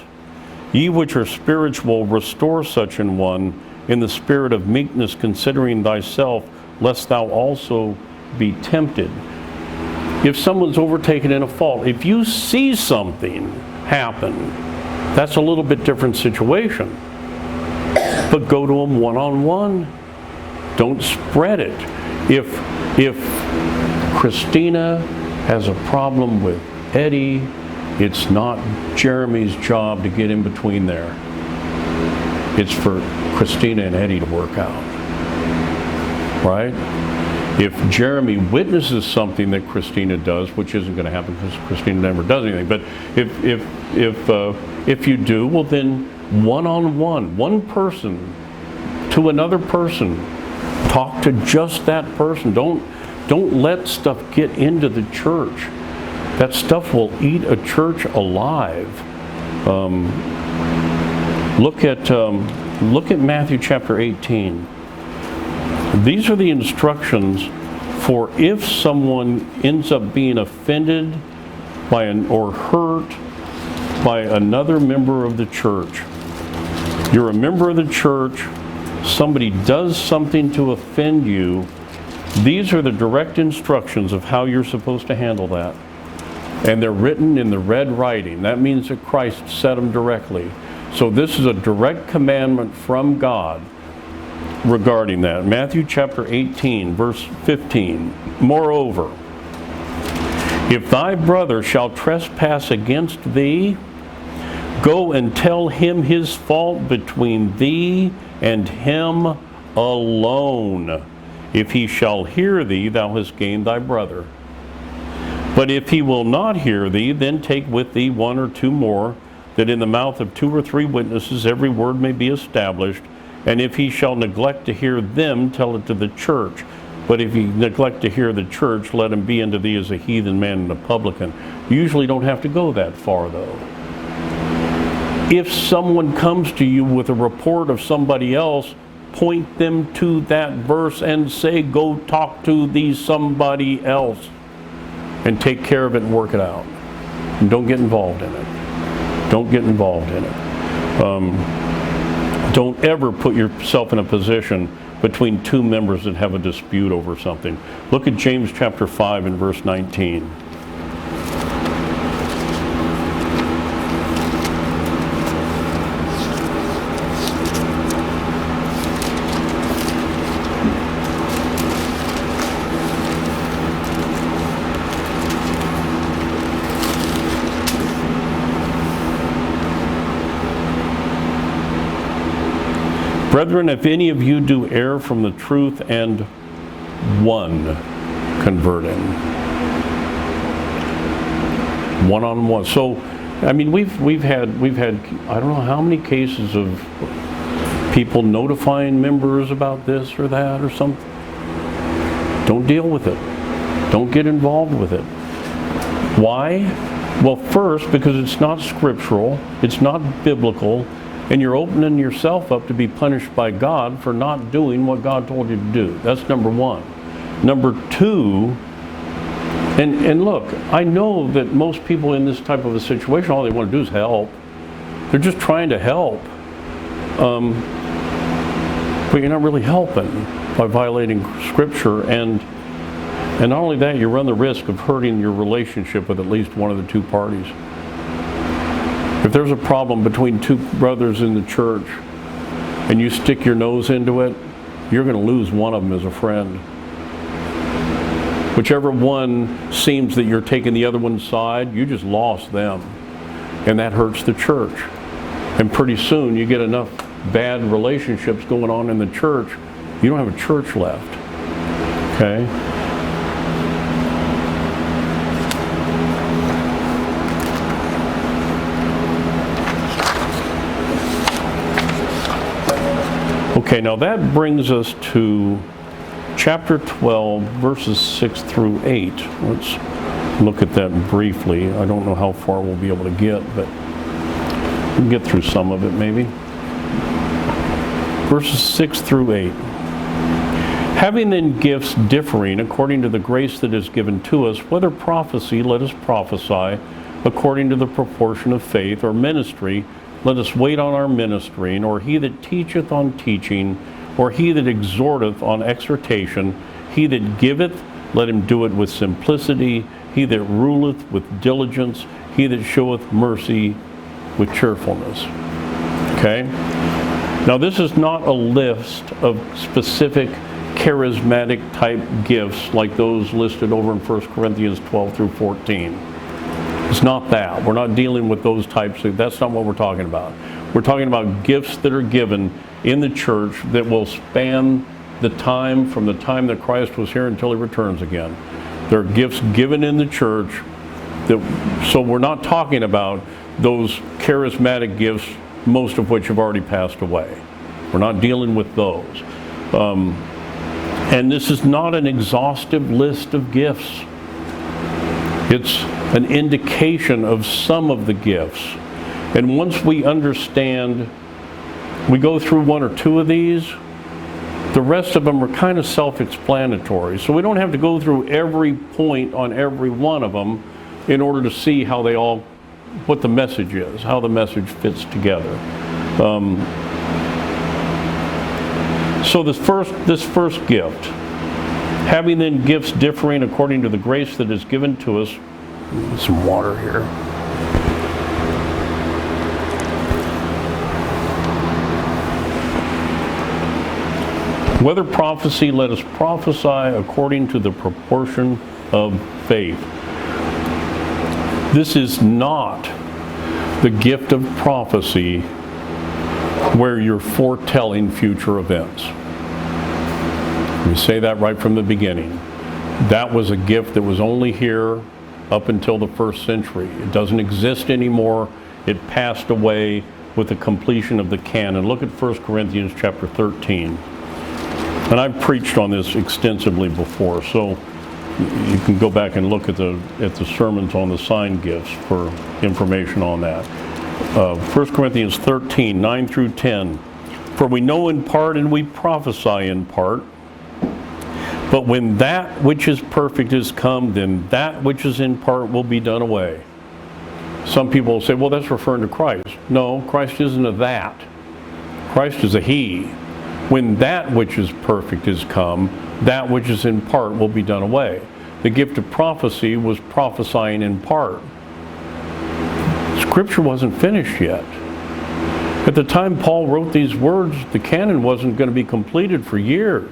ye which are spiritual, restore such an one in the spirit of meekness, considering thyself, lest thou also be tempted. If someone's overtaken in a fault, if you see something happen, that's a little bit different situation. But go to them one-on-one. Don't spread it. If Christina has a problem with Eddie, it's not Jeremy's job to get in between there. It's for Christina and Eddie to work out. Right? If Jeremy witnesses something that Christina does, which isn't going to happen because Christina never does anything, but if you do, well then one-on-one, one person to another person, talk to just that person. Don't let stuff get into the church. That stuff will eat a church alive. Look at Matthew chapter 18. These are the instructions for if someone ends up being offended by or hurt by another member of the church. You're a member of the church, somebody does something to offend you. These are the direct instructions of how you're supposed to handle that. And they're written in the red writing. That means that Christ said them directly. So this is a direct commandment from God regarding that. Matthew chapter 18, verse 15. Moreover, if thy brother shall trespass against thee, go and tell him his fault between thee and him alone. If he shall hear thee, thou hast gained thy brother. But if he will not hear thee, then take with thee one or two more, that in the mouth of two or three witnesses every word may be established. And if he shall neglect to hear them, tell it to the church. But if he neglect to hear the church, let him be unto thee as a heathen man and a publican. You usually don't have to go that far, though. If someone comes to you with a report of somebody else, point them to that verse and say, go talk to the somebody else and take care of it and work it out. And don't get involved in it. Don't get involved in it. Don't ever put yourself in a position between two members that have a dispute over something. Look at James chapter 5 and verse 19. Brethren, if any of you do err from the truth and one convert him. One-on-one. So, I mean, we've had I don't know how many cases of people notifying members about this or that or something. Don't deal with it. Don't get involved with it. Why? Well, first, because it's not scriptural, it's not biblical, and you're opening yourself up to be punished by God for not doing what God told you to do. That's number one. Number two, and look, I know that most people in this type of a situation, all they want to do is help. They're just trying to help. But you're not really helping by violating Scripture. And not only that, you run the risk of hurting your relationship with at least one of the two parties. If there's a problem between two brothers in the church and you stick your nose into it, you're going to lose one of them as a friend. Whichever one seems that you're taking the other one's side, you just lost them. And that hurts the church. And pretty soon you get enough bad relationships going on in the church, you don't have a church left. Okay? Okay, now that brings us to chapter 12, verses 6 through 8. Let's look at that briefly. I don't know how far we'll be able to get, but we'll get through some of it maybe. Verses 6 through 8. Having then gifts differing according to the grace that is given to us, whether prophecy, let us prophesy according to the proportion of faith, or ministry, let us wait on our ministering, or he that teacheth on teaching, or he that exhorteth on exhortation, he that giveth, let him do it with simplicity, he that ruleth with diligence, he that showeth mercy with cheerfulness. Okay? Now this is not a list of specific charismatic type gifts like those listed over in 1 Corinthians 12 through 14. It's not that. We're not dealing with those types of, that's not what we're talking about. We're talking about gifts that are given in the church that will span the time from the time that Christ was here until he returns again. There are gifts given in the church that, so we're not talking about those charismatic gifts, most of which have already passed away. We're not dealing with those. And this is not an exhaustive list of gifts. It's an indication of some of the gifts. And once we understand, we go through one or two of these, the rest of them are kind of self-explanatory. So we don't have to go through every point on every one of them in order to see how they all, what the message is, how the message fits together. So this first gift, having then gifts differing according to the grace that is given to us. Some water here. Whether prophecy, let us prophesy according to the proportion of faith. This is not the gift of prophecy where you're foretelling future events. Let me say that right from the beginning. That was a gift that was only here up until the first century. It doesn't exist anymore. It passed away with the completion of the canon. Look at 1 Corinthians chapter 13. And I've preached on this extensively before, so you can go back and look at the sermons on the sign gifts for information on that. 1 Corinthians 13, 9 through 10. For we know in part and we prophesy in part. But when that which is perfect is come, then that which is in part will be done away. Some people will say, well, that's referring to Christ. No, Christ isn't a that. Christ is a he. When that which is perfect is come, that which is in part will be done away. The gift of prophecy was prophesying in part. Scripture wasn't finished yet. At the time Paul wrote these words, the canon wasn't going to be completed for years.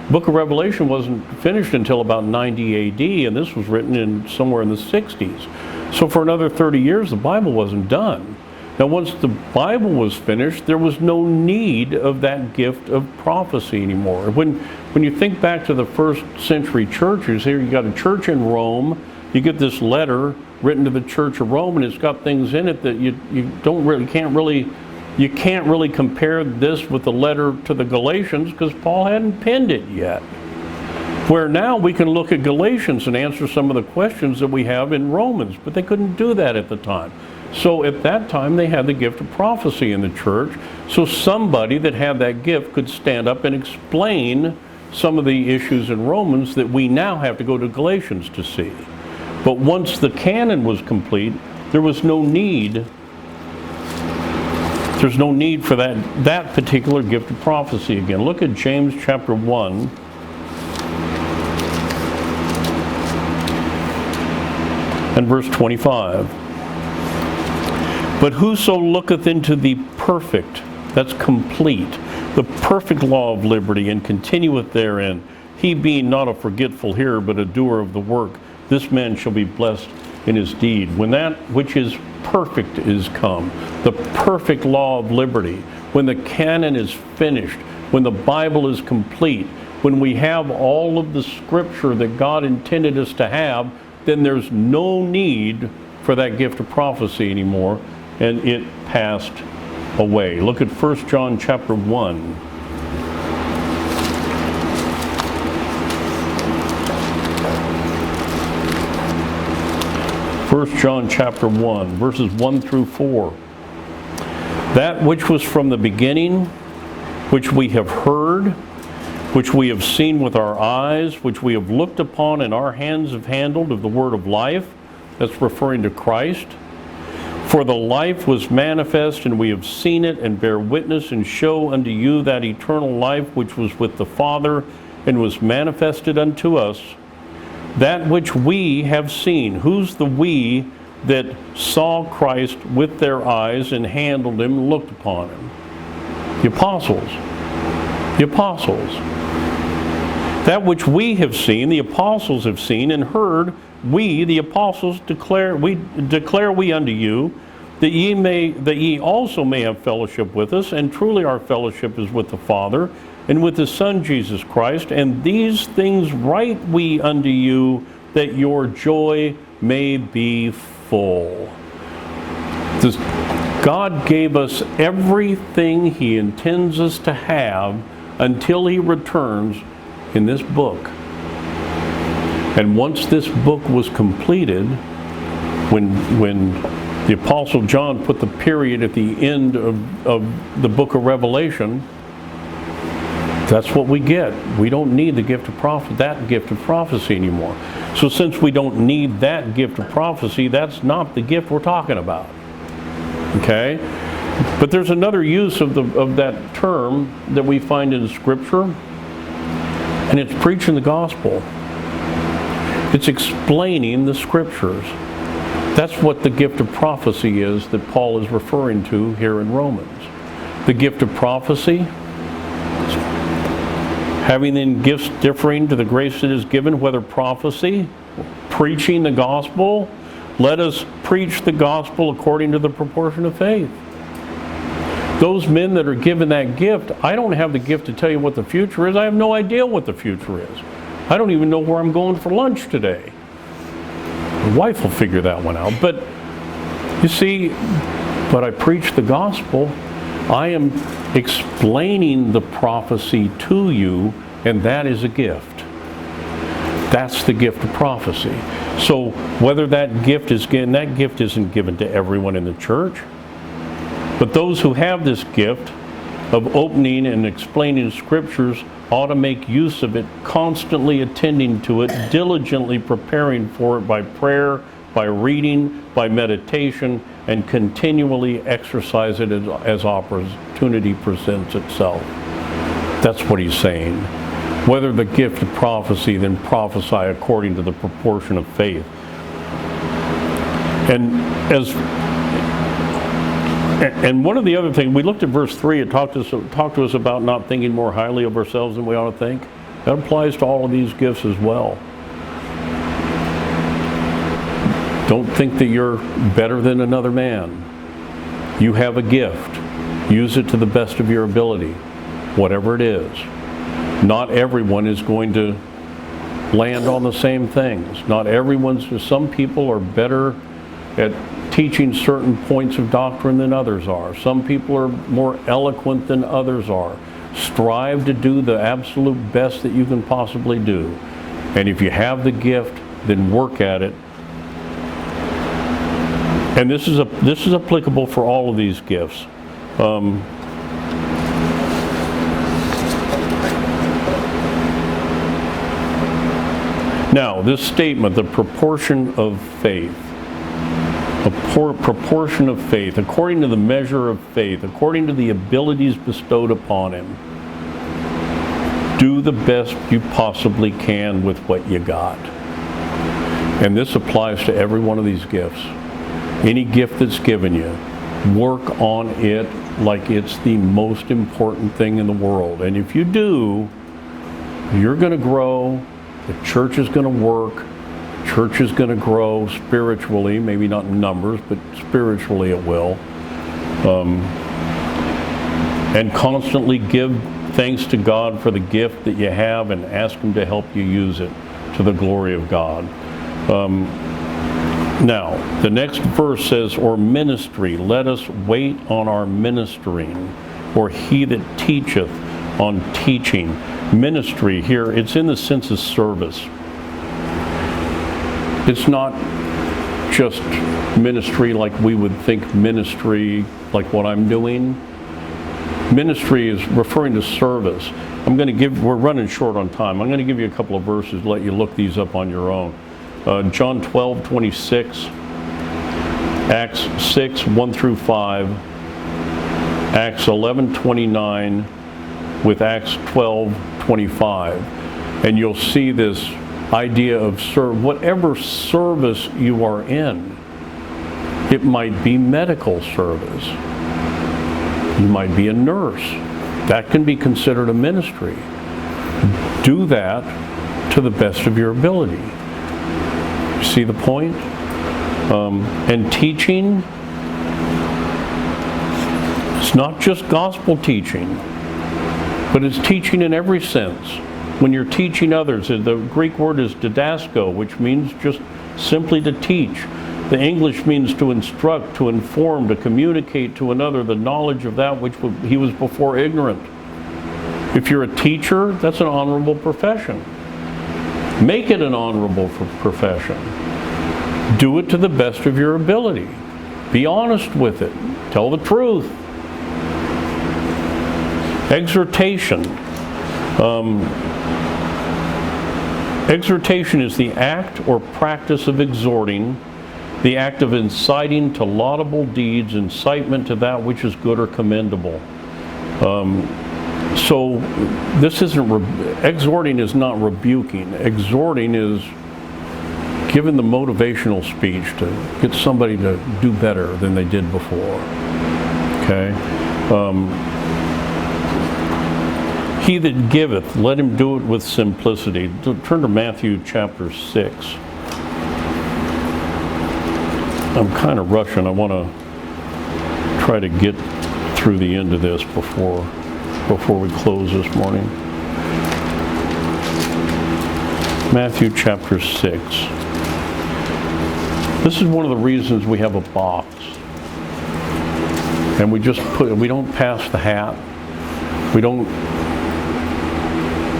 The book of Revelation wasn't finished until about 90 AD, and this was written in somewhere in the 60s. So for another 30 years, the Bible wasn't done. Now, once the Bible was finished, there was no need of that gift of prophecy anymore. When you think back to the first century churches, here you got a church in Rome, you get this letter written to the Church of Rome, and it's got things in it that you can't really compare this with the letter to the Galatians because Paul hadn't penned it yet. Where now we can look at Galatians and answer some of the questions that we have in Romans, but they couldn't do that at the time. So at that time they had the gift of prophecy in the church, so somebody that had that gift could stand up and explain some of the issues in Romans that we now have to go to Galatians to see. But once the canon was complete, there was no need. There's no need for that particular gift of prophecy again. Look at James chapter 1. And verse 25. But whoso looketh into the perfect, that's complete, the perfect law of liberty, and continueth therein, he being not a forgetful hearer, but a doer of the work, this man shall be blessed in his deed. When that which is perfect is come, the perfect law of liberty, when the canon is finished, when the Bible is complete, when we have all of the scripture that God intended us to have, then there's no need for that gift of prophecy anymore, and it passed away. Look at 1 John chapter 1. 1 John chapter 1, verses 1 through 4. That which was from the beginning, which we have heard, which we have seen with our eyes, which we have looked upon and our hands have handled of the word of life. That's referring to Christ. For the life was manifest, and we have seen it, and bear witness, and show unto you that eternal life which was with the Father, and was manifested unto us. That which we have seen. Who's the we that saw Christ with their eyes and handled him and looked upon him? The apostles. The apostles. That which we have seen, the apostles have seen and heard, we, the apostles, declare we unto you, that ye also may have fellowship with us, and truly our fellowship is with the Father, and with His Son Jesus Christ, and these things write we unto you, that your joy may be full. God gave us everything He intends us to have until He returns in this book. And once this book was completed, when the Apostle John put the period at the end of the book of Revelation, that's what we get. We don't need the gift of that gift of prophecy anymore. So since we don't need that gift of prophecy, that's not the gift we're talking about. Okay? But there's another use of that term that we find in Scripture, and it's preaching the gospel. It's explaining the Scriptures. That's what the gift of prophecy is that Paul is referring to here in Romans. The gift of prophecy, having then gifts differing to the grace that is given, whether prophecy, preaching the gospel. Let us preach the gospel according to the proportion of faith. Those men that are given that gift, I don't have the gift to tell you what the future is. I have no idea what the future is. I don't even know where I'm going for lunch today. My wife will figure that one out. But you see, but I preach the gospel. I am explaining the prophecy to you, and that is a gift. That's the gift of prophecy. So whether that gift is given, that gift isn't given to everyone in the church, but those who have this gift of opening and explaining scriptures ought to make use of it, constantly attending to it, diligently preparing for it by prayer, by reading, by meditation, and continually exercise it as opportunity presents itself. That's what he's saying. Whether the gift of prophecy, then prophesy according to the proportion of faith. And one of the other things, we looked at verse 3, it talked to us about not thinking more highly of ourselves than we ought to think. That applies to all of these gifts as well. Don't think that you're better than another man. You have a gift. Use it to the best of your ability, whatever it is. Not everyone is going to land on the same things. Some people are better at teaching certain points of doctrine than others are. Some people are more eloquent than others are. Strive to do the absolute best that you can possibly do. And if you have the gift, then work at it. And this is applicable for all of these gifts. Now, this statement, the proportion of faith. A proportion of faith, according to the measure of faith, according to the abilities bestowed upon him. Do the best you possibly can with what you got. And this applies to every one of these gifts. Any gift that's given you, work on it like it's the most important thing in the world. And if you do, you're going to grow, the church is going to work, church is going to grow spiritually, maybe not in numbers, but spiritually it will. And constantly give thanks to God for the gift that you have and ask Him to help you use it to the glory of God. Now, the next verse says, or ministry, let us wait on our ministering, or he that teacheth on teaching. Ministry here, it's in the sense of service. It's not just ministry like we would think ministry, like what I'm doing. Ministry is referring to service. We're running short on time. I'm going to give you a couple of verses, let you look these up on your own. John 12:26, Acts 6:1-5, Acts 11:29 with Acts 12:25. And you'll see this idea of whatever service you are in. It might be medical service. You might be a nurse. That can be considered a ministry. Do that to the best of your ability. See the point? And teaching, it's not just gospel teaching, but it's teaching in every sense. When you're teaching others, the Greek word is didasko, which means just simply to teach. The English means to instruct, to inform, to communicate to another the knowledge of that which he was before ignorant. If you're a teacher, that's an honorable profession. Make it an honorable profession. Do it to the best of your ability. Be honest with it. Tell the truth. Exhortation. Exhortation is the act or practice of exhorting, the act of inciting to laudable deeds, incitement to that which is good or commendable. So this isn't, exhorting is not rebuking. Exhorting is giving the motivational speech to get somebody to do better than they did before. Okay? He that giveth, let him do it with simplicity. Turn to Matthew chapter 6. I'm kind of rushing. I want to try to get through the end of this before we close this morning. Matthew chapter 6. This is one of the reasons we have a box. And we don't pass the hat.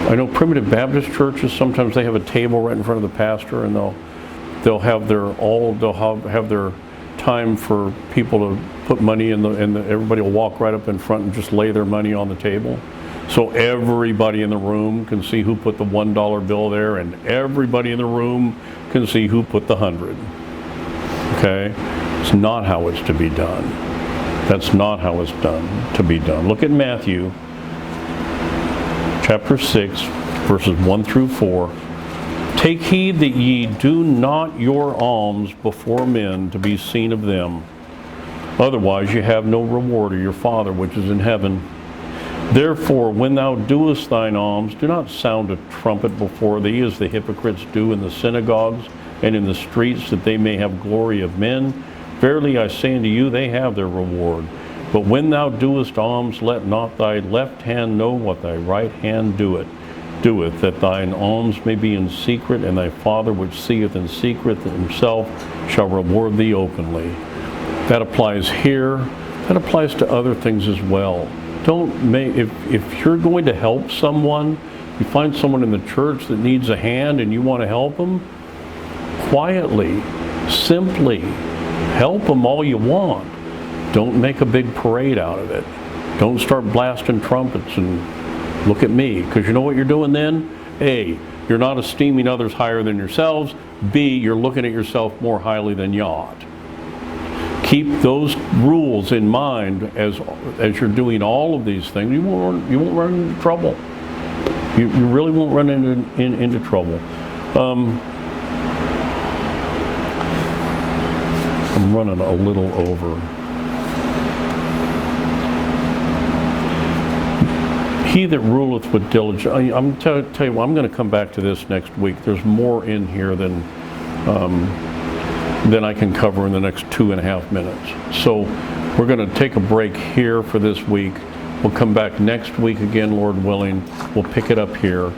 I know primitive Baptist churches, sometimes they have a table right in front of the pastor, and they'll have their time for people to put money in, and everybody will walk right up in front and just lay their money on the table. So everybody in the room can see who put the $1 bill there, and everybody in the room can see who put the 100. Okay? It's not how it's to be done. That's not how it's to be done. Look at Matthew chapter 6, verses 1 through 4. Take heed that ye do not your alms before men to be seen of them. Otherwise you have no reward of your Father which is in heaven. Therefore, when thou doest thine alms, do not sound a trumpet before thee, as the hypocrites do in the synagogues and in the streets, that they may have glory of men. Verily I say unto you, they have their reward. But when thou doest alms, let not thy left hand know what thy right hand doeth, that thine alms may be in secret, and thy Father which seeth in secret himself shall reward thee openly. That applies here. That applies to other things as well. If you're going to help someone, you find someone in the church that needs a hand and you want to help them, quietly, simply help them all you want. Don't make a big parade out of it. Don't start blasting trumpets and look at me, because you know what you're doing then? A, you're not esteeming others higher than yourselves. B, you're looking at yourself more highly than you ought. Keep those rules in mind as you're doing all of these things. You won't run into trouble. You really won't run into trouble. I'm running a little over. He that ruleth with diligence. I'm tell you what, I'm going to come back to this next week. There's more in here than I can cover in the next 2.5 minutes. So we're going to take a break here for this week. We'll come back next week again, Lord willing. We'll pick it up here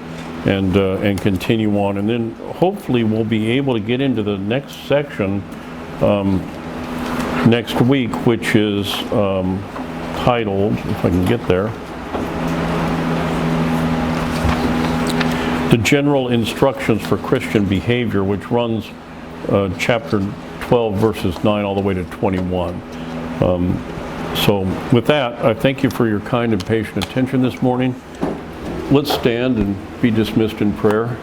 and continue on. And then hopefully we'll be able to get into the next section next week, which is titled, if I can get there, The General Instructions for Christian Behavior, which runs chapter 12, verses 9 all the way to 21. So with that, I thank you for your kind and patient attention this morning. Let's stand and be dismissed in prayer.